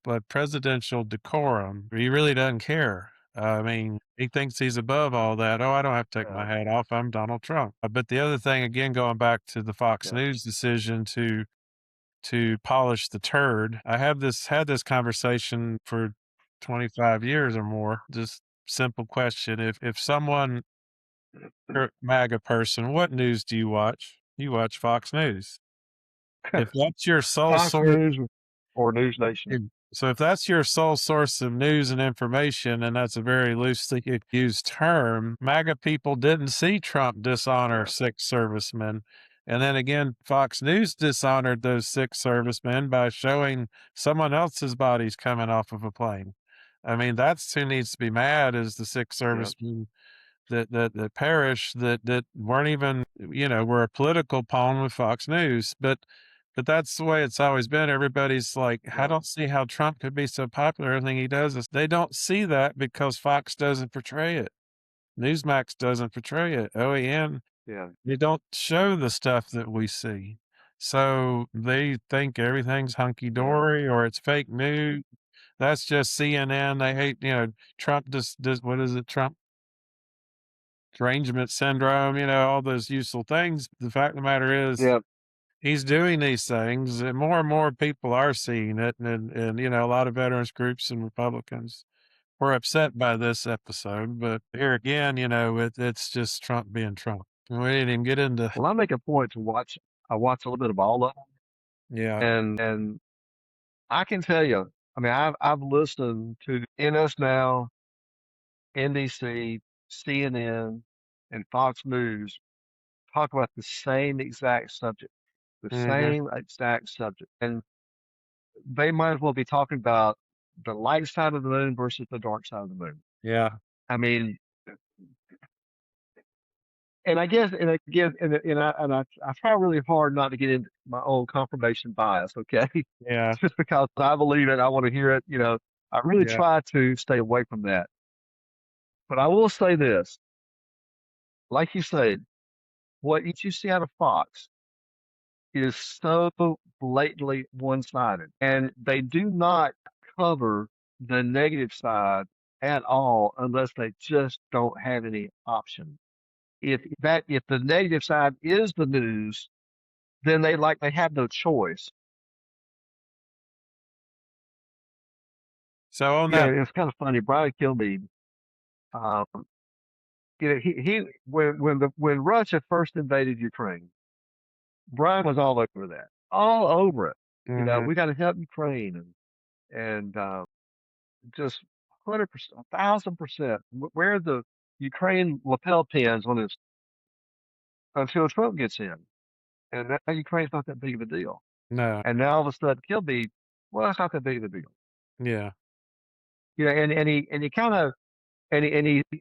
but presidential decorum. He really doesn't care. I mean, he thinks he's above all that. Oh, I don't have to take my Yeah, hat off. I'm Donald Trump. But the other thing, again, going back to the Fox yeah. News decision to polish the turd. I have this had this conversation for 25 years or more. Just simple question. If someone you're a MAGA person, what news do you watch? You watch Fox News. If that's your sole Fox source News or News Nation. so if that's your sole source of news and information, and that's a very loosely used term, MAGA people didn't see Trump dishonor Yeah, 6 servicemen. And then again, Fox News dishonored those 6 servicemen by showing someone else's bodies coming off of a plane. I mean, that's who needs to be mad is the six yeah, servicemen that perished that weren't even were a political pawn with Fox News, but that's the way it's always been. Everybody's like, I yeah, don't see how Trump could be so popular. Everything he does is they don't see that because Fox doesn't portray it. Newsmax doesn't portray it. OAN, yeah, they don't show the stuff that we see. So they think everything's hunky yeah, dory or it's fake news. That's just CNN. They hate, Trump just does what is it? Trump derangement syndrome, all those useful things. The fact of the matter is, yeah. he's doing these things, and more people are seeing it, and a lot of veterans groups and Republicans were upset by this episode. But here again, it's just Trump being Trump. And we didn't even get into, Well, I make a point to watch. I watch a little bit of all of them, yeah, and I can tell you. I mean, I've listened to NS Now, NBC, CNN, and Fox News talk about the same exact subject, the hmm, same exact subject, and they might as well be talking about the light side of the moon versus the dark side of the moon. yeah, I mean, and I guess, and again, I try really hard not to get into my own confirmation bias, okay? yeah, Just because I believe it, I want to hear it, I really yeah. try to stay away from that. But I will say this, like you said, what you see out of Fox is so blatantly one-sided, and they do not cover the negative side at all unless they just don't have any option. If the negative side is the news, then they have no choice. So on that, It's kind of funny. Brian Kilmeade, um, he when Russia first invaded Ukraine, Brian was all over that, all over it. hmm, We got to help Ukraine and just 100%, 1,000%. Where the Ukraine lapel pins on his until Trump gets in, and now Ukraine's not that big of a deal. no, And now all of a sudden, Kilmeade, well, it's not that big of a deal. yeah, And he kind of and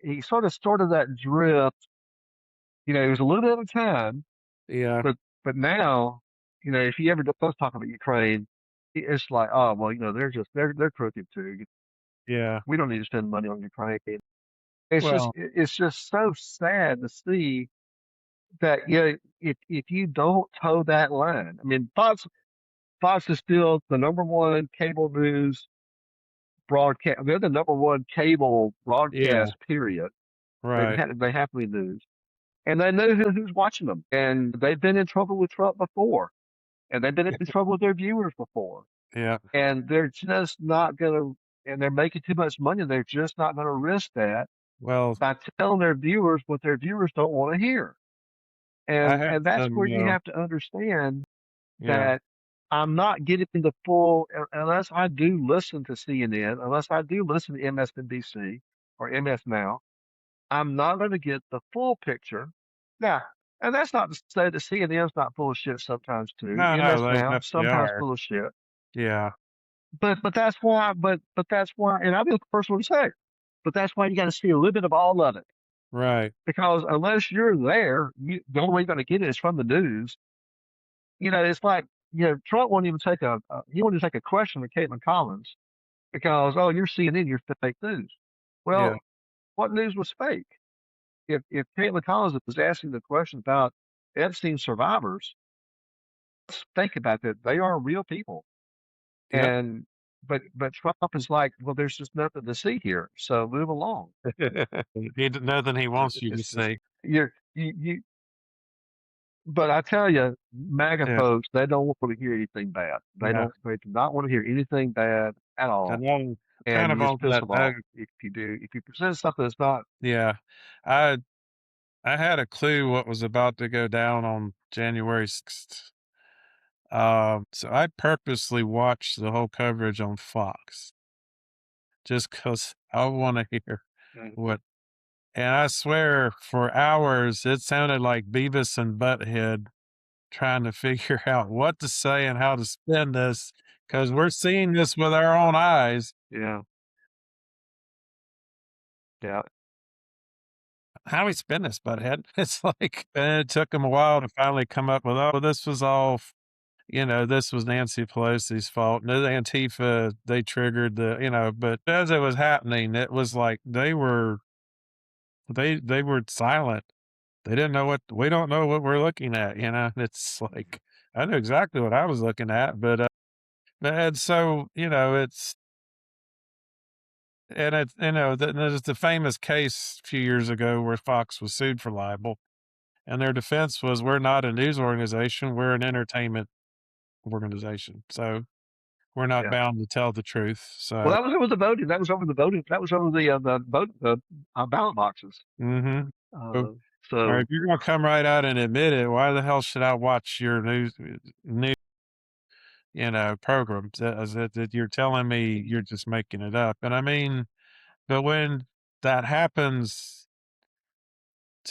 he sort of started that drift. It was a little bit at a time, Yeah. but now, if he ever does talk about Ukraine, it's like, oh well, they're crooked too. Yeah. We don't need to spend money on Ukraine. Well, It's just so sad to see that, if you don't toe that line. I mean, Fox is still the number one cable news broadcast. They're the number one cable yeah. broadcast. Period. Right. They have to be news, and they know who's watching them, and they've been in trouble with Trump before, and they've been in trouble with their viewers before, Yeah. and they're just not gonna. And they're making too much money. They're just not going to risk that Well, by telling their viewers what their viewers don't want to hear. I And had that's some, where you have to understand yeah. that I'm not getting the full, unless I do listen to CNN, unless I do listen to MSNBC or MS Now, I'm not going to get the full picture. Now, and that's not to say that CNN's not full of shit sometimes too. No, no, MS they Now definitely sometimes are. full of shit. Yeah. But that's why, and I'll be the first one to say, but that's why you got to see a little bit of all of it, Right. because unless you're there, the only way you're going to get it is from the news. It's like, Trump won't even he won't even take a question from Caitlin Collins because, oh, you're CNN, you're fake news. Yeah. Well, what news was fake? If Caitlin Collins was asking the question about Epstein survivors, let's think about that. They are real people. Yep. And but Trump is like, well, there's just nothing to see here, so move along. Nothing he wants you to It's just see. you. But I tell you, MAGA Yeah. folks, they don't want to hear anything bad. Yeah. They do not want to hear anything bad at all, And then and kind you of just on piss that them note, off if you do. If you present something that's not, yeah. I I had a clue what was about to go down on January 6th. So I purposely watched the whole coverage on Fox just because I want to hear Mhm. what. And I swear, for hours, it sounded like Beavis and Butthead trying to figure out what to say and how to spin this because we're seeing this with our own eyes. Yeah, yeah, How we spin this, Butthead? It's like, and it took them a while to finally come up with, oh, this was all, this was Nancy Pelosi's fault. No, the Antifa, they triggered but as it was happening, it was like they were silent. They didn't know we don't know what we're looking at. It's like, I knew exactly what I was looking at, and so, there's the famous case a few years ago where Fox was sued for libel, and their defense was, we're not a news organization, we're an entertainment organization. So we're not yeah. bound to tell the truth. Well, So, that was over the voting. That was over the voting. That was over the vote the ballot boxes. mhm. So, Uh, all right, if so you're gonna come right out and admit it, why the hell should I watch your news, programs? That you're telling me you're just making it up. And I mean, but when that happens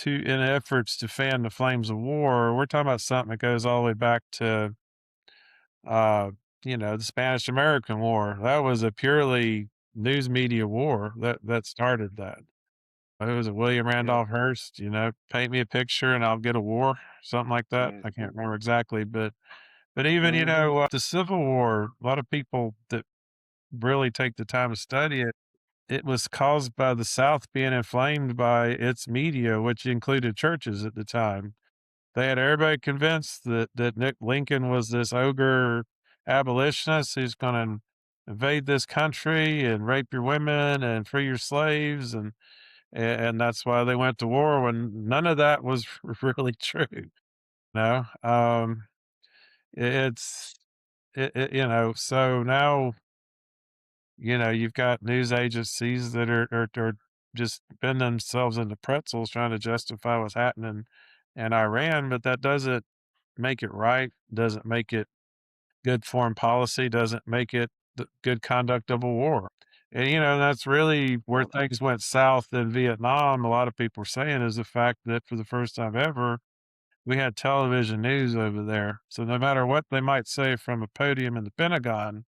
in efforts to fan the flames of war, we're talking about something that goes all the way back to uh, the Spanish American War. That was a purely news media war that started that. It was a William yeah, Randolph Hearst, paint me a picture and I'll get a war, something like that. mm, I can't remember exactly, but even, hmm, the Civil War, a lot of people that really take the time to study it, it was caused by the South being inflamed by its media, which included churches at the time. They had everybody convinced that Nick Lincoln was this ogre abolitionist who's going to invade this country and rape your women and free your slaves, and that's why they went to war when none of that was really true. No, it's so now you've got news agencies that are just bending themselves into pretzels trying to justify what's happening in Iran, but that doesn't make it right, doesn't make it good foreign policy, doesn't make it the good conduct of a war. And that's really where well, things went south in Vietnam. A lot of people are saying is the fact that for the first time ever, we had television news over there. So no matter what they might say from a podium in the Pentagon,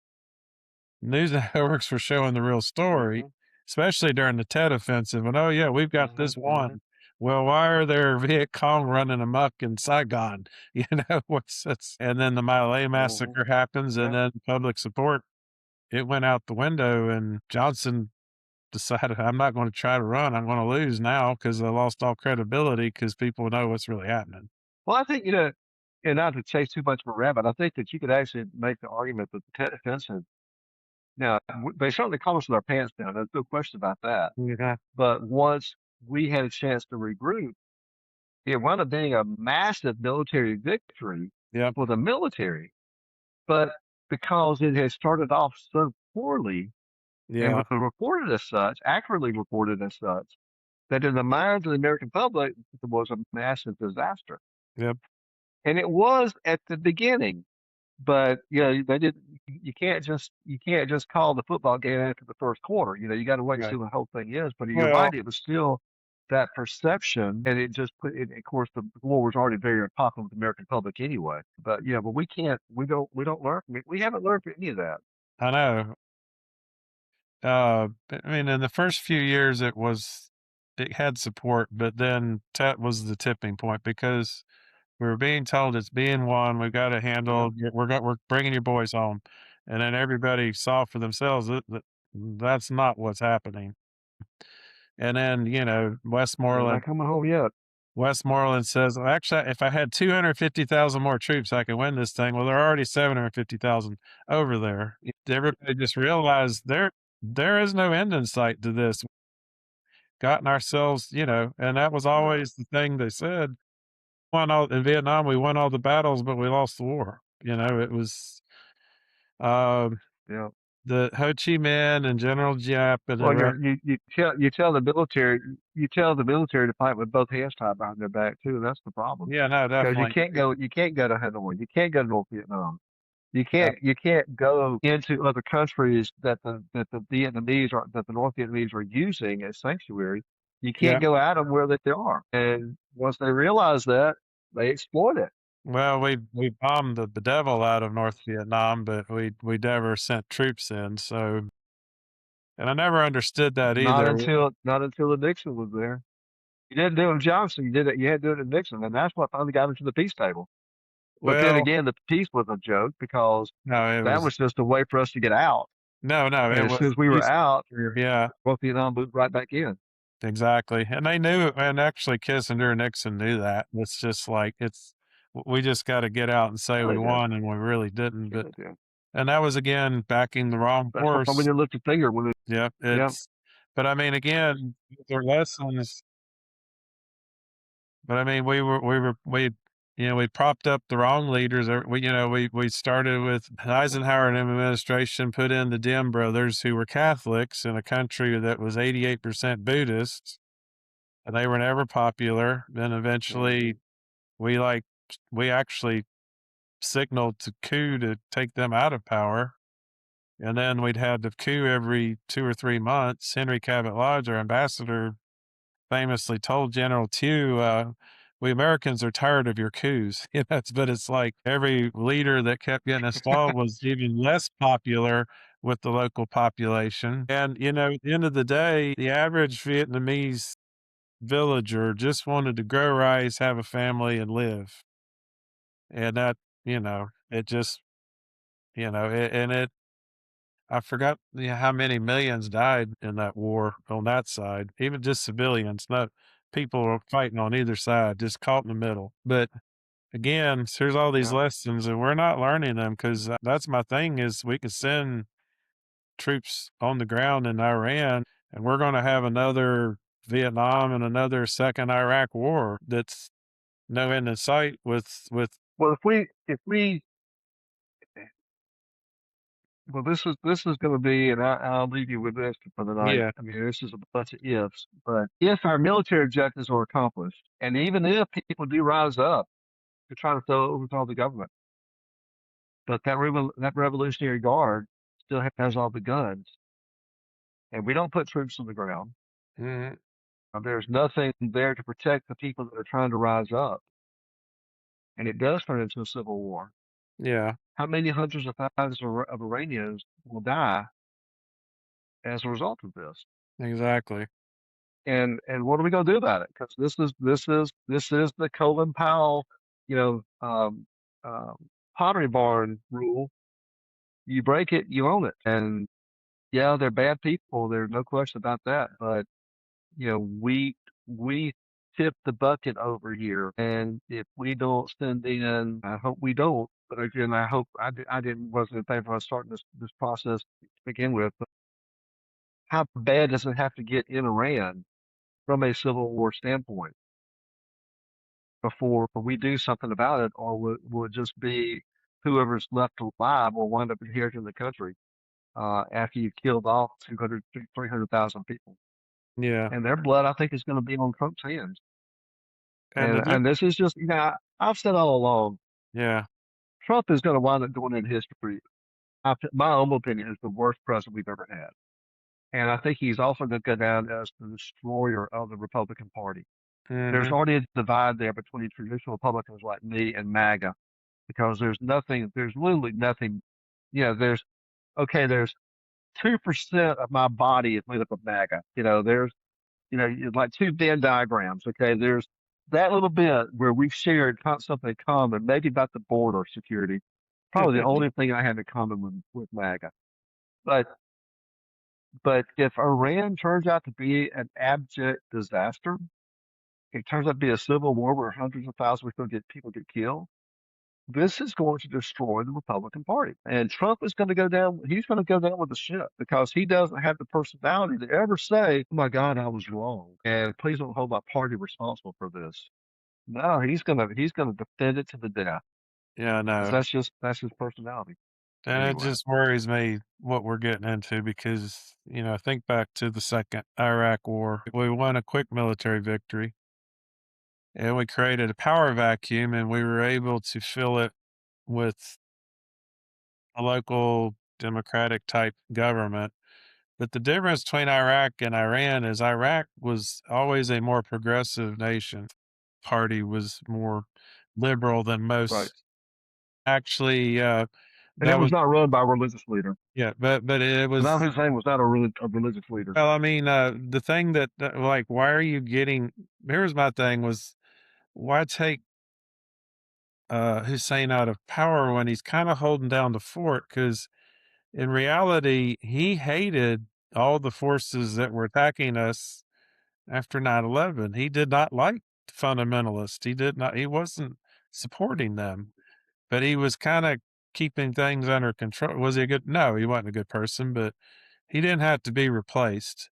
news networks were showing the real story, Mm-hmm. especially during the Tet Offensive. And oh yeah, we've got Mm-hmm. this Mm-hmm. one. Well, why are there Viet Cong running amok in Saigon? You know, and then the Malay Mm-hmm. massacre happens, and Yeah. then public support it went out the window, and Johnson decided I'm not going to try to run. I'm going to lose now because I lost all credibility because people know what's really happening. Well, I think, and not to chase too much of a rabbit, I think that you could actually make the argument that the Tet Offensive, now, they certainly caught us with our pants down. There's no question about that. Yeah. But once we had a chance to regroup, it wound up being a massive military victory Yep. for the military. But because it had started off so poorly and Yeah. was reported as such, accurately reported as such, that in the minds of the American public, it was a massive disaster. Yep. And it was at the beginning. But they did. You can't just call the football game after the first quarter. You got to wait and see Right. what the whole thing is. But you're Well, right; it was still that perception, and it just put. Of course, the war was already very unpopular with the American public anyway. But yeah, but we can't. We don't learn from it. We haven't learned from any of that. I know. I mean, in the first few years, it had support, but then Tet was the tipping point because we were being told it's being won. We've got to Yeah, handle. We're bringing your boys home, and then everybody saw for themselves that that's not what's happening. And then they're Westmoreland not coming home yet. Westmoreland says, well, actually, if I had 250,000 more troops, I can win this thing. Well, there are already 750,000 over there. Everybody just realized there is no end in sight to this. Gotten ourselves, and that was No. always the thing they said. Won all in Vietnam, we won all the battles, but we lost the war. It was um, Yeah. the Ho Chi Minh and General Giap and the Well, you tell the military to fight with both hands tied behind their back too, and that's the problem. yeah, no, Because you definitely, can't go you can't go to Hanoi, you can't go to North Vietnam, you yeah, can't you can't go into other countries that the North Vietnamese are using as sanctuary. You can't yeah. go at them where they are, and once they realize that, they exploit it. Well, we bombed the devil out of North Vietnam, but we never sent troops in. So, and I never understood that Not either. until not until the Nixon was there. You didn't do it with Johnson. You did it. You had to do it with Nixon, and that's what finally got him to the peace table. But then Well, again, the peace was a joke because no, it that was was just a way for us to get out. no, And it as soon was as we were peace. out, Yeah, North Vietnam moved right back in. exactly. And they knew, and actually Kissinger and Nixon knew that. It's just like we just got to get out and say Yeah, we they did. won, and we really didn't. Yeah, But they did. and that was again backing the wrong That's why we horse. didn't lift a finger when it. Yep, Yeah, but I mean, again, these are lessons. But I mean, we propped up the wrong leaders. We started with Eisenhower and administration put in the Dim brothers who were Catholics in a country that was 88% Buddhist, and they were never popular. Then hmm eventually we like we actually signaled to coup to take them out of power. And then we'd have the coup every 2 or 3 months. Henry Cabot Lodge, our ambassador, famously told General Tew, "We Americans are tired of your coups." But it's like every leader that kept getting installed was even less popular with the local population. And at the end of the day, the average Vietnamese villager just wanted to grow rice, have a family, and live. And that, it just, and it. I forgot how many millions died in that war on that side, even just civilians, not people were fighting on either side, just caught in the middle. But again, here's all these yeah. lessons, and we're not learning them because that's my thing is we can send troops on the ground in Iran, and we're going to have another Vietnam and another second Iraq war that's no end in sight with Well, if we well, this is going to be, and I'll leave you with this for the night. yeah. I mean, this is a bunch of ifs, but if our military objectives are accomplished, and even if people do rise up to try to overthrow the government, but that Revolutionary Guard still has all the guns, and we don't put troops on the ground, Mhm. there's nothing there to protect the people that are trying to rise up, and it does turn into a civil war. Yeah. how many hundreds of thousands of Iranians will die as a result of this? Exactly. And what are we going to do about it? Because this is the Colin Powell, you know, um, Pottery Barn rule. You break it, you own it. And yeah, they're bad people. There's no question about that. But we tip the bucket over here, and if we don't send in, I hope we don't. But again, I hope I didn't wasn't in favor of starting this process to begin with. But how bad does it have to get in Iran from a civil war standpoint before we do something about it, or will it just be whoever's left alive will wind up inheriting the country after you've killed off 200, 300,000 people? Yeah. And their blood, I think, is going to be on Trump's hands. And the And this is just, I've said all along, yeah. Trump is going to wind up going in history. My own opinion is the worst president we've ever had. And I think he's also going to go down as the destroyer of the Republican Party. There's Mhm. already a divide there between traditional Republicans like me and MAGA because there's literally nothing, there's, okay, there's 2% of my body is made up of MAGA. Like two Venn diagrams. Okay, there's that little bit where we've shared something in common, maybe about the border security. Probably the only thing I have in common with MAGA. But but if Iran turns out to be an abject disaster, it turns out to be a civil war where hundreds of thousands of people get killed. This is going to destroy the Republican Party, and Trump is going to go down. He's going to go down with the ship because he doesn't have the personality to ever say, "Oh my God, I was wrong," and please don't hold my party responsible for this. No, he's gonna defend it to the death Yeah, because no. that's his personality. And it Anyway, just worries me what we're getting into because, think back to the second Iraq war. We won a quick military victory and we created a power vacuum and we were able to fill it with a local democratic type government. But the difference between Iraq and Iran is Iraq was always a more progressive nation. Party was more liberal than right, most. Actually, and it that was was not run by a religious leader. yeah, but it Saddam was Hussein was not a religious leader. well, I mean, the thing that like, why are you getting? Here's my thing was why take Hussein out of power when he's kind of holding down the fort? Because in reality, he hated all the forces that were attacking us after 9/11. He did not like fundamentalists. He did not. He wasn't supporting them, but he was kind of keeping things under control. Was he a good? No, he wasn't a good person, but he didn't have to be replaced.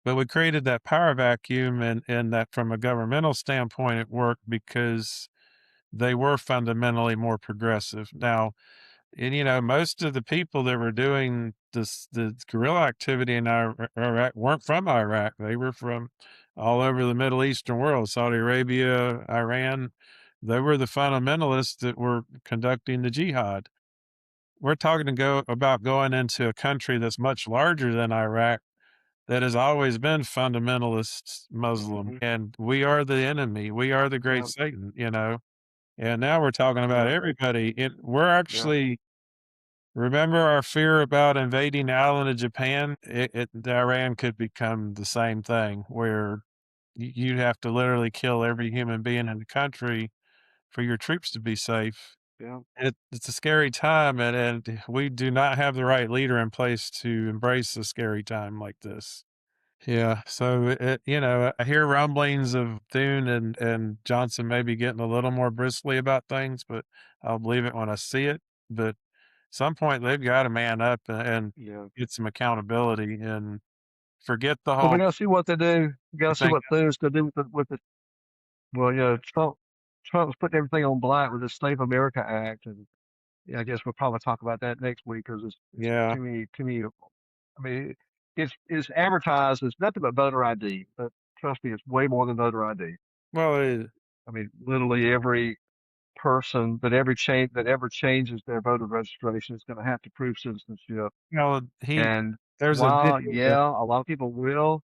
But we created that power vacuum, and that from a governmental standpoint, it worked because they were fundamentally more progressive. Now, and most of the people that were doing the guerrilla activity in Iraq weren't from Iraq. They were from all over the Middle Eastern world, Saudi Arabia, Iran. They were the fundamentalists that were conducting the jihad. We're talking about going into a country that's much larger than Iraq that has always been fundamentalist Muslim, Hmm. and we are the enemy. We are the great Yeah, Satan. And now we're talking about yeah, everybody. We're yeah, actually remember our fear about invading the island of Japan. Iran could become the same thing, where you'd have to literally kill every human being in the country for your troops to be safe. yeah. It's a scary time, and we do not have the right leader in place to embrace a scary time like this. Yeah, so I hear rumblings of Thune and Johnson maybe getting a little more bristly about things, but I'll believe it when I see it. But at some point, they've got to man up and Yeah. get some accountability and forget the Well, we whole gotta see what they do. We gotta see thing. what Thune's gonna do with the. Well, Trump's putting everything on black with the Save America Act, and yeah, I guess we'll probably talk about that next week because it's Yeah, too many. I mean, it's advertised as nothing but voter ID, but trust me, it's way more than voter ID. well, I mean, literally every person that ever changes their voter registration is going to have to prove citizenship. he And there's a while, video yeah, a lot of people will,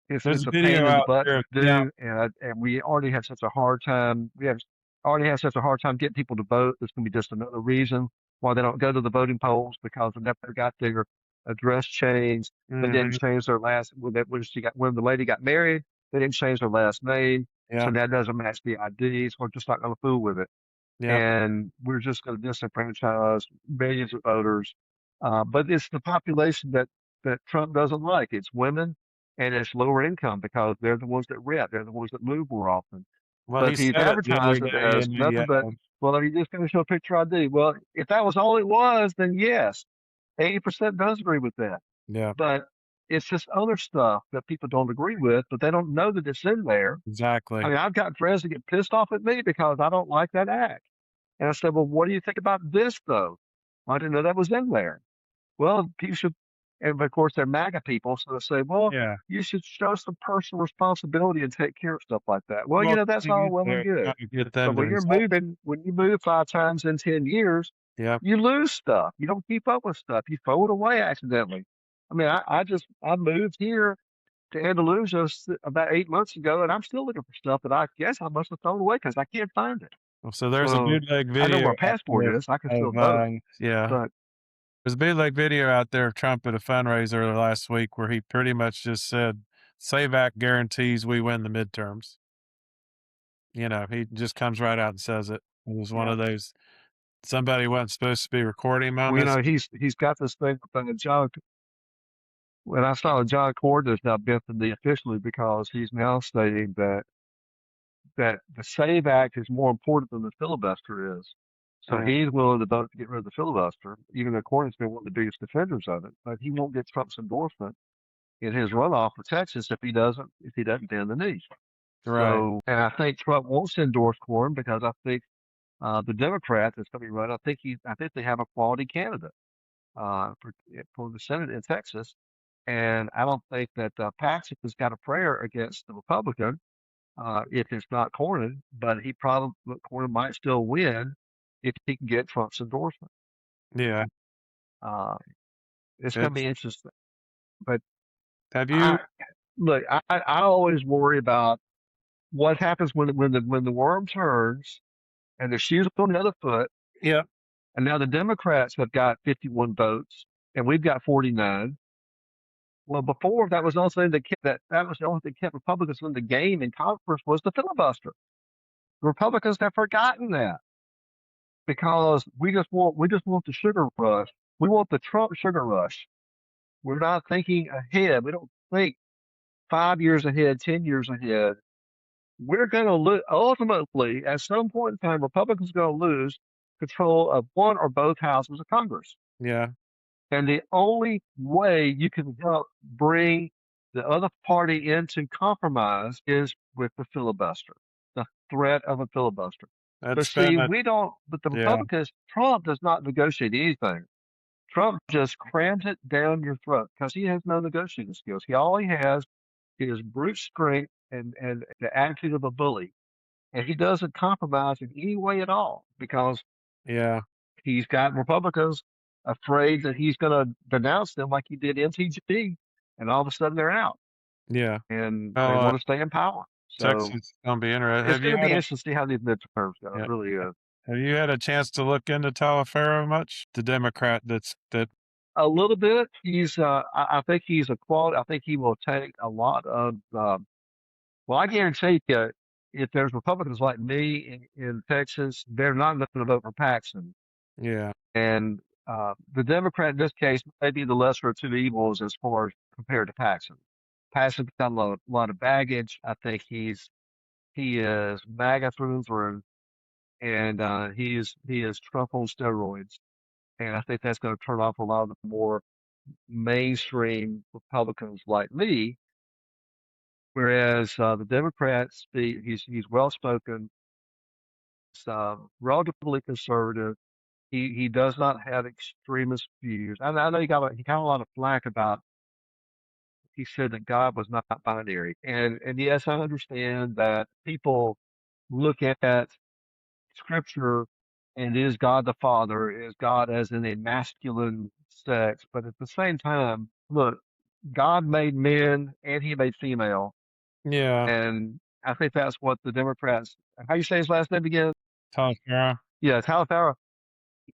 there's it's a a pain video in the out butt there to of the do, and we already have such a hard time. We have already have such a hard time getting people to vote. It's going to be just another reason why they don't go to the voting polls because they never got their address changed. They didn't Mhm. change their last when the lady got married. They didn't change their last name, so Yep. that doesn't match the IDs. We're just not going to fool with it, Yep. and we're just going to disenfranchise millions of voters. But it's the population that Trump doesn't like. It's women and it's lower income because they're the ones that rent. They're the ones that move more often. Well, he But he's said it the other advertised it day as in nothing the, but, well, are you just going to show picture ID? Well, if that was all it was, then yes, 80% does agree with that. yeah, But it's just other stuff that people don't agree with, but they don't know that it's in there. I exactly. mean, I've got friends that get pissed off at me because I don't like that act. And I said, well, what do you think about this, though? I didn't know that was in there. Well, you should, and of course, they're MAGA people. So they say, well, Yeah. you should show some personal responsibility and take care of stuff like that. Well, Well, that's to all get well and there, good. trying to get But them to resolve. when you move 5 times in 10 years, Yep. you lose stuff. You don't keep up with stuff. You throw it away accidentally. I mean, I moved here to Andalusia about 8 months ago, and I'm still looking for stuff that I guess I must have thrown away because I can't find it. Well, so there's a So bootleg I know video where a out passport there is. I can still of, vote, yeah, but there's a bootleg video out there of Trump at a fundraiser last week where he pretty much just said, "Save Act guarantees we win the midterms." He just comes right out and says it. It was one yeah. of those somebody wasn't supposed to be recording Well, moments. he's got this thing with John. When I saw John Cornyn has now been from the officially because he's now stating that the SAVE Act is more important than the filibuster is. So Yeah, he's willing to vote to get rid of the filibuster, even though Cornyn's been one of the biggest defenders of it. But he won't get Trump's endorsement in his runoff for Texas if he doesn't bend the knee. right. So, and I think Trump wants to endorse Cornyn because I think the Democrat that's going to be running, I think they have a quality candidate for the Senate in Texas, and I don't think that Patrick has got a prayer against the Republican if it's not Cornyn, but Cornyn might still win if he can get Trump's endorsement. Yeah. Uh, it's going to It's be interesting. But have you I look, I always worry about what happens when the worm turns and the shoe's on the other foot, Yep. and now the Democrats have got 51 votes and we've got 49. Well, before that was the only thing that was the only thing that kept Republicans in the game in Congress was the filibuster. The Republicans have forgotten that because we just want the sugar rush. We want the Trump sugar rush. We're not thinking ahead. We don't think 5 years ahead, 10 years ahead. We're going to lose ultimately at some point in time. Republicans are going to lose control of one or both houses of Congress. yeah. And the only way you can help bring the other party into compromise is with the filibuster, the threat of a filibuster. But That's see, been a but the yeah, Republicans, Trump does not negotiate anything. Trump just crams it down your throat because he has no negotiating skills. All he has is brute strength and the attitude of a bully. And he doesn't compromise in any way at all because yeah, he's got Republicans afraid that he's going to denounce them like he did MTG, and all of a sudden they're out yeah. and they Well, want to stay in power. So Texas is gonna be interesting. it's going to be interesting to see how these midterms go. It Yeah, really ha is. have you had a chance to look into Talaferro much? The Democrat that A little bit. I think he's a quality. I think he will take a lot of. Well, I guarantee you, if there's Republicans like me in Texas, they're not going to vote for Paxton. yeah, And the Democrat in this case may be the lesser of two evils as far as compared to Paxson. Paxson's got lot of baggage. I think he is MAGA through and through, and he is Trump on steroids. And I think that's going to turn off a lot of the more mainstream Republicans like me. Whereas the Democrats, he's well spoken, relatively conservative. He does not have extremist views. I know he got a lot of flack about. He said that God was not binary, and yes, I understand that people look at Scripture and is God the Father, is God as in a masculine sex, but at the same time, look, God made men and He made female, yeah. and I think that's what the Democrats. How you say his last name again? Talk, Yeah, Talfaro.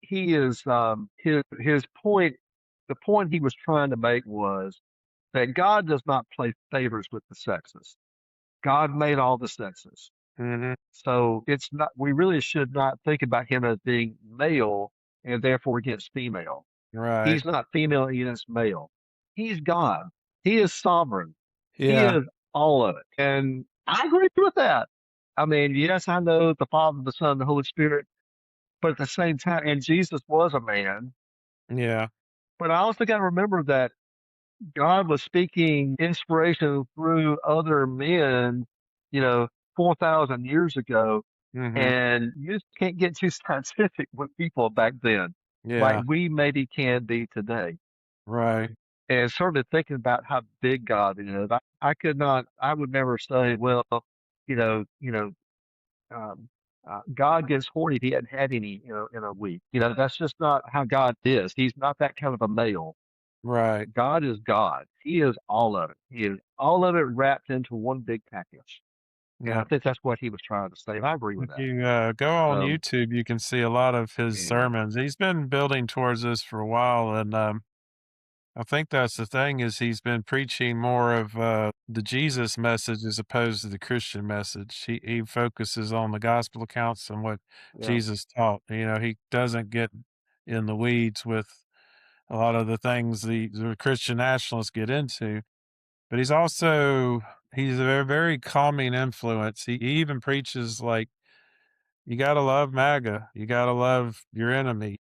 He is his point. The point he was trying to make was that God does not play favors with the sexes. God made all the sexes. Mhm. So it's not, we really should not think about him as being male and therefore against female. Right. He's not female against male. He's God. He is sovereign. He Yeah. is all of it. And I agree with that. I mean, yes, I know the Father, the Son, the Holy Spirit, but at the same time, and Jesus was a man, Yeah. but I also got to remember that God was speaking inspiration through other men, you know, 4,000 years ago. Mhm. And you just can't get too scientific with people back then, like Yeah. we maybe can be today. Right. And certainly thinking about how big God is, I could not, I would never say, well, you know, you know, um, God gets horny if he hadn't had any, in a week. That's just not how God is. He's not that kind of a male. Right. God is God. He is all of it. He is all of it wrapped into one big package. And I Yeah. think that's what he was trying to say. And I agree with If that. you go on Um, YouTube, you can see a lot of his yeah, sermons. He's been building towards this for a while, and I think that's the thing is he's been preaching more of the Jesus message as opposed to the Christian message. He focuses on the gospel accounts and what yeah, Jesus taught. He doesn't get in the weeds with a lot of the things the Christian nationalists get into. But he's a very, very calming influence. He even preaches like you gotta love MAGA, you gotta love your enemy.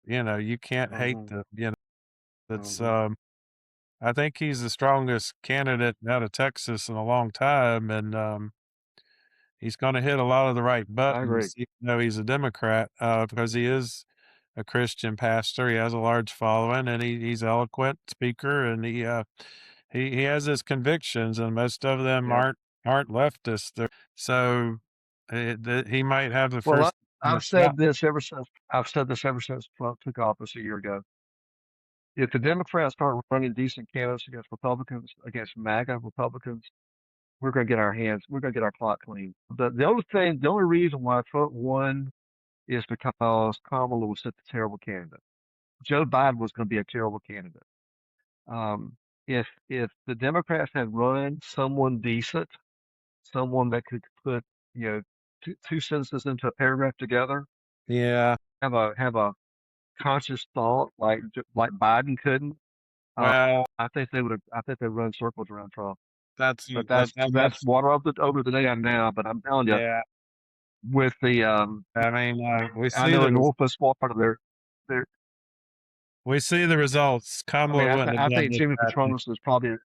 You can't hate hmm them. It's hmm I think he's the strongest candidate out of Texas in a long time, and he's going to hit a lot of the right I agree. buttons, even though he's a Democrat, because he is a Christian pastor. He has a large following, and he's eloquent speaker, and he has his convictions, and most of them Yeah. aren't leftists. So he might have the Well, first shot. I've said this ever since Trump took office a year ago. If the Democrats start running decent candidates against Republicans, against MAGA Republicans, we're going to get our clock clean. The only reason why Trump won is because Kamala was such a terrible candidate. Joe Biden was going to be a terrible candidate. If the Democrats had run someone decent, someone that could put two sentences into a paragraph together, Yeah. have a conscious thought like Biden couldn't, uh, Well, I think they run circles around Trump. that's But that's that's water over the dam now. But I'm telling you, yeah. with the I mean, I know in Northwest Florida, they're we see the results. Kamala wouldn't have I done think this Jimmy bad. Petronis is probably.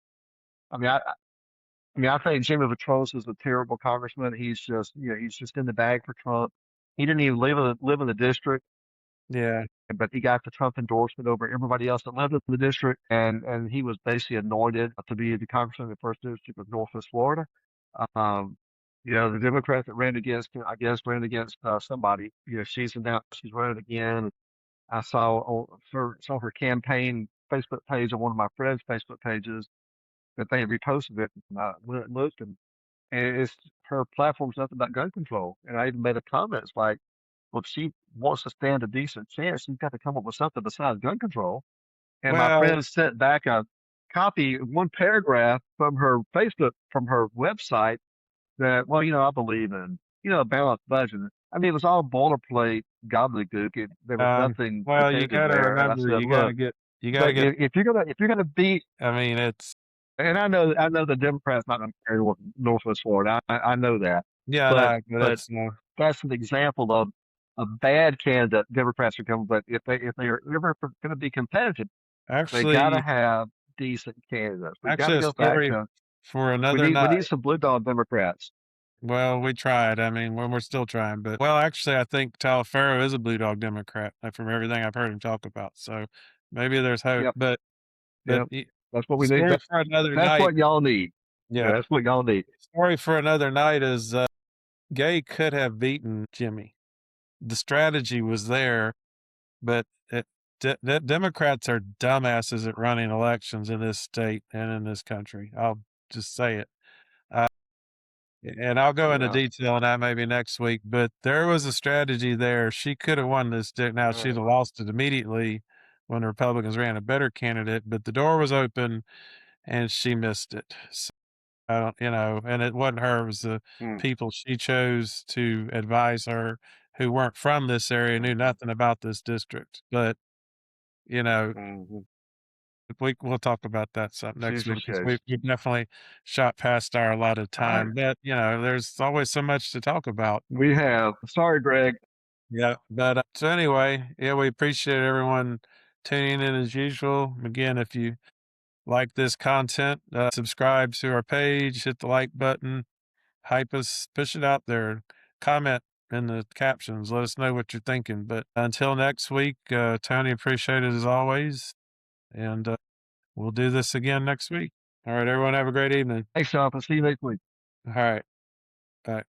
I mean, I think Jimmy Petronis is a terrible congressman. He's just in the bag for Trump. He didn't even live in the district, Yeah. but he got the Trump endorsement over everybody else that lived in the district, and he was basically anointed to be the congressman in the first district of Northwest Florida. Um, the Democrat that ran against, I guess, ran against somebody. She's announced she's running again. I saw her campaign Facebook page on one of my friends' Facebook pages that they had reposted it. And I went and looked, and it's her platform's nothing but gun control. And I even made a comment. It's like, well, if she wants to stand a decent chance, she's got to come up with something besides gun control. And my Well, friend sent back a copy, one paragraph from her Facebook, from her website that, well, I believe in, a balanced budget. I mean, it was all boilerplate gobbledygook. There was nothing you definitive gotta there. And I remember, said, look, you gotta but get. if you're gonna beat, I mean, it's and I know the Democrats not going to carry Northwest Florida. I know that, yeah, but no, but but it's that's an example of a bad candidate Democrats are coming. But if they are ever going to be competitive, they got to actually have decent candidates. We got to actually a go back story to for another we need night. some blue dog Democrats. Well, we tried. I mean, we're still trying, but well, actually, I think Talaferro is a Blue Dog Democrat from everything I've heard him talk about. So maybe there's hope. Yep, But yep. That's what we need. story for another That's night. what y'all need. Yeah, Yeah, that's what y'all need. story for another night is Gay could have beaten Jimmy. The strategy was there, but Democrats are dumbasses at running elections in this state and in this country. I'll just say it. And I'll go into Yeah. detail on that maybe next week. But there was a strategy there. She could have won this. Now she'd Right. have lost it immediately when the Republicans ran a better candidate. But the door was open, and she missed it. So I don't, and it wasn't her. It was the Mm, people she chose to advise her who weren't from this area, knew mhm, nothing about this district. But you know, mhm. we'll talk about that some It's next usually week the because case. we definitely shot past our allotted All right. time. But there's always so much to talk about. We have. Sorry, Greg. Yeah, but so anyway, yeah, we appreciate everyone tuning in as usual. Again, if you like this content, subscribe to our page, hit the like button, hype us, push it out there, comment in the captions, let us know what you're thinking. But until next week, Tony, appreciate it as always, and we'll do this again next week. All right, everyone, have a great evening. Thanks, Jonathan. See you next week. All right, bye.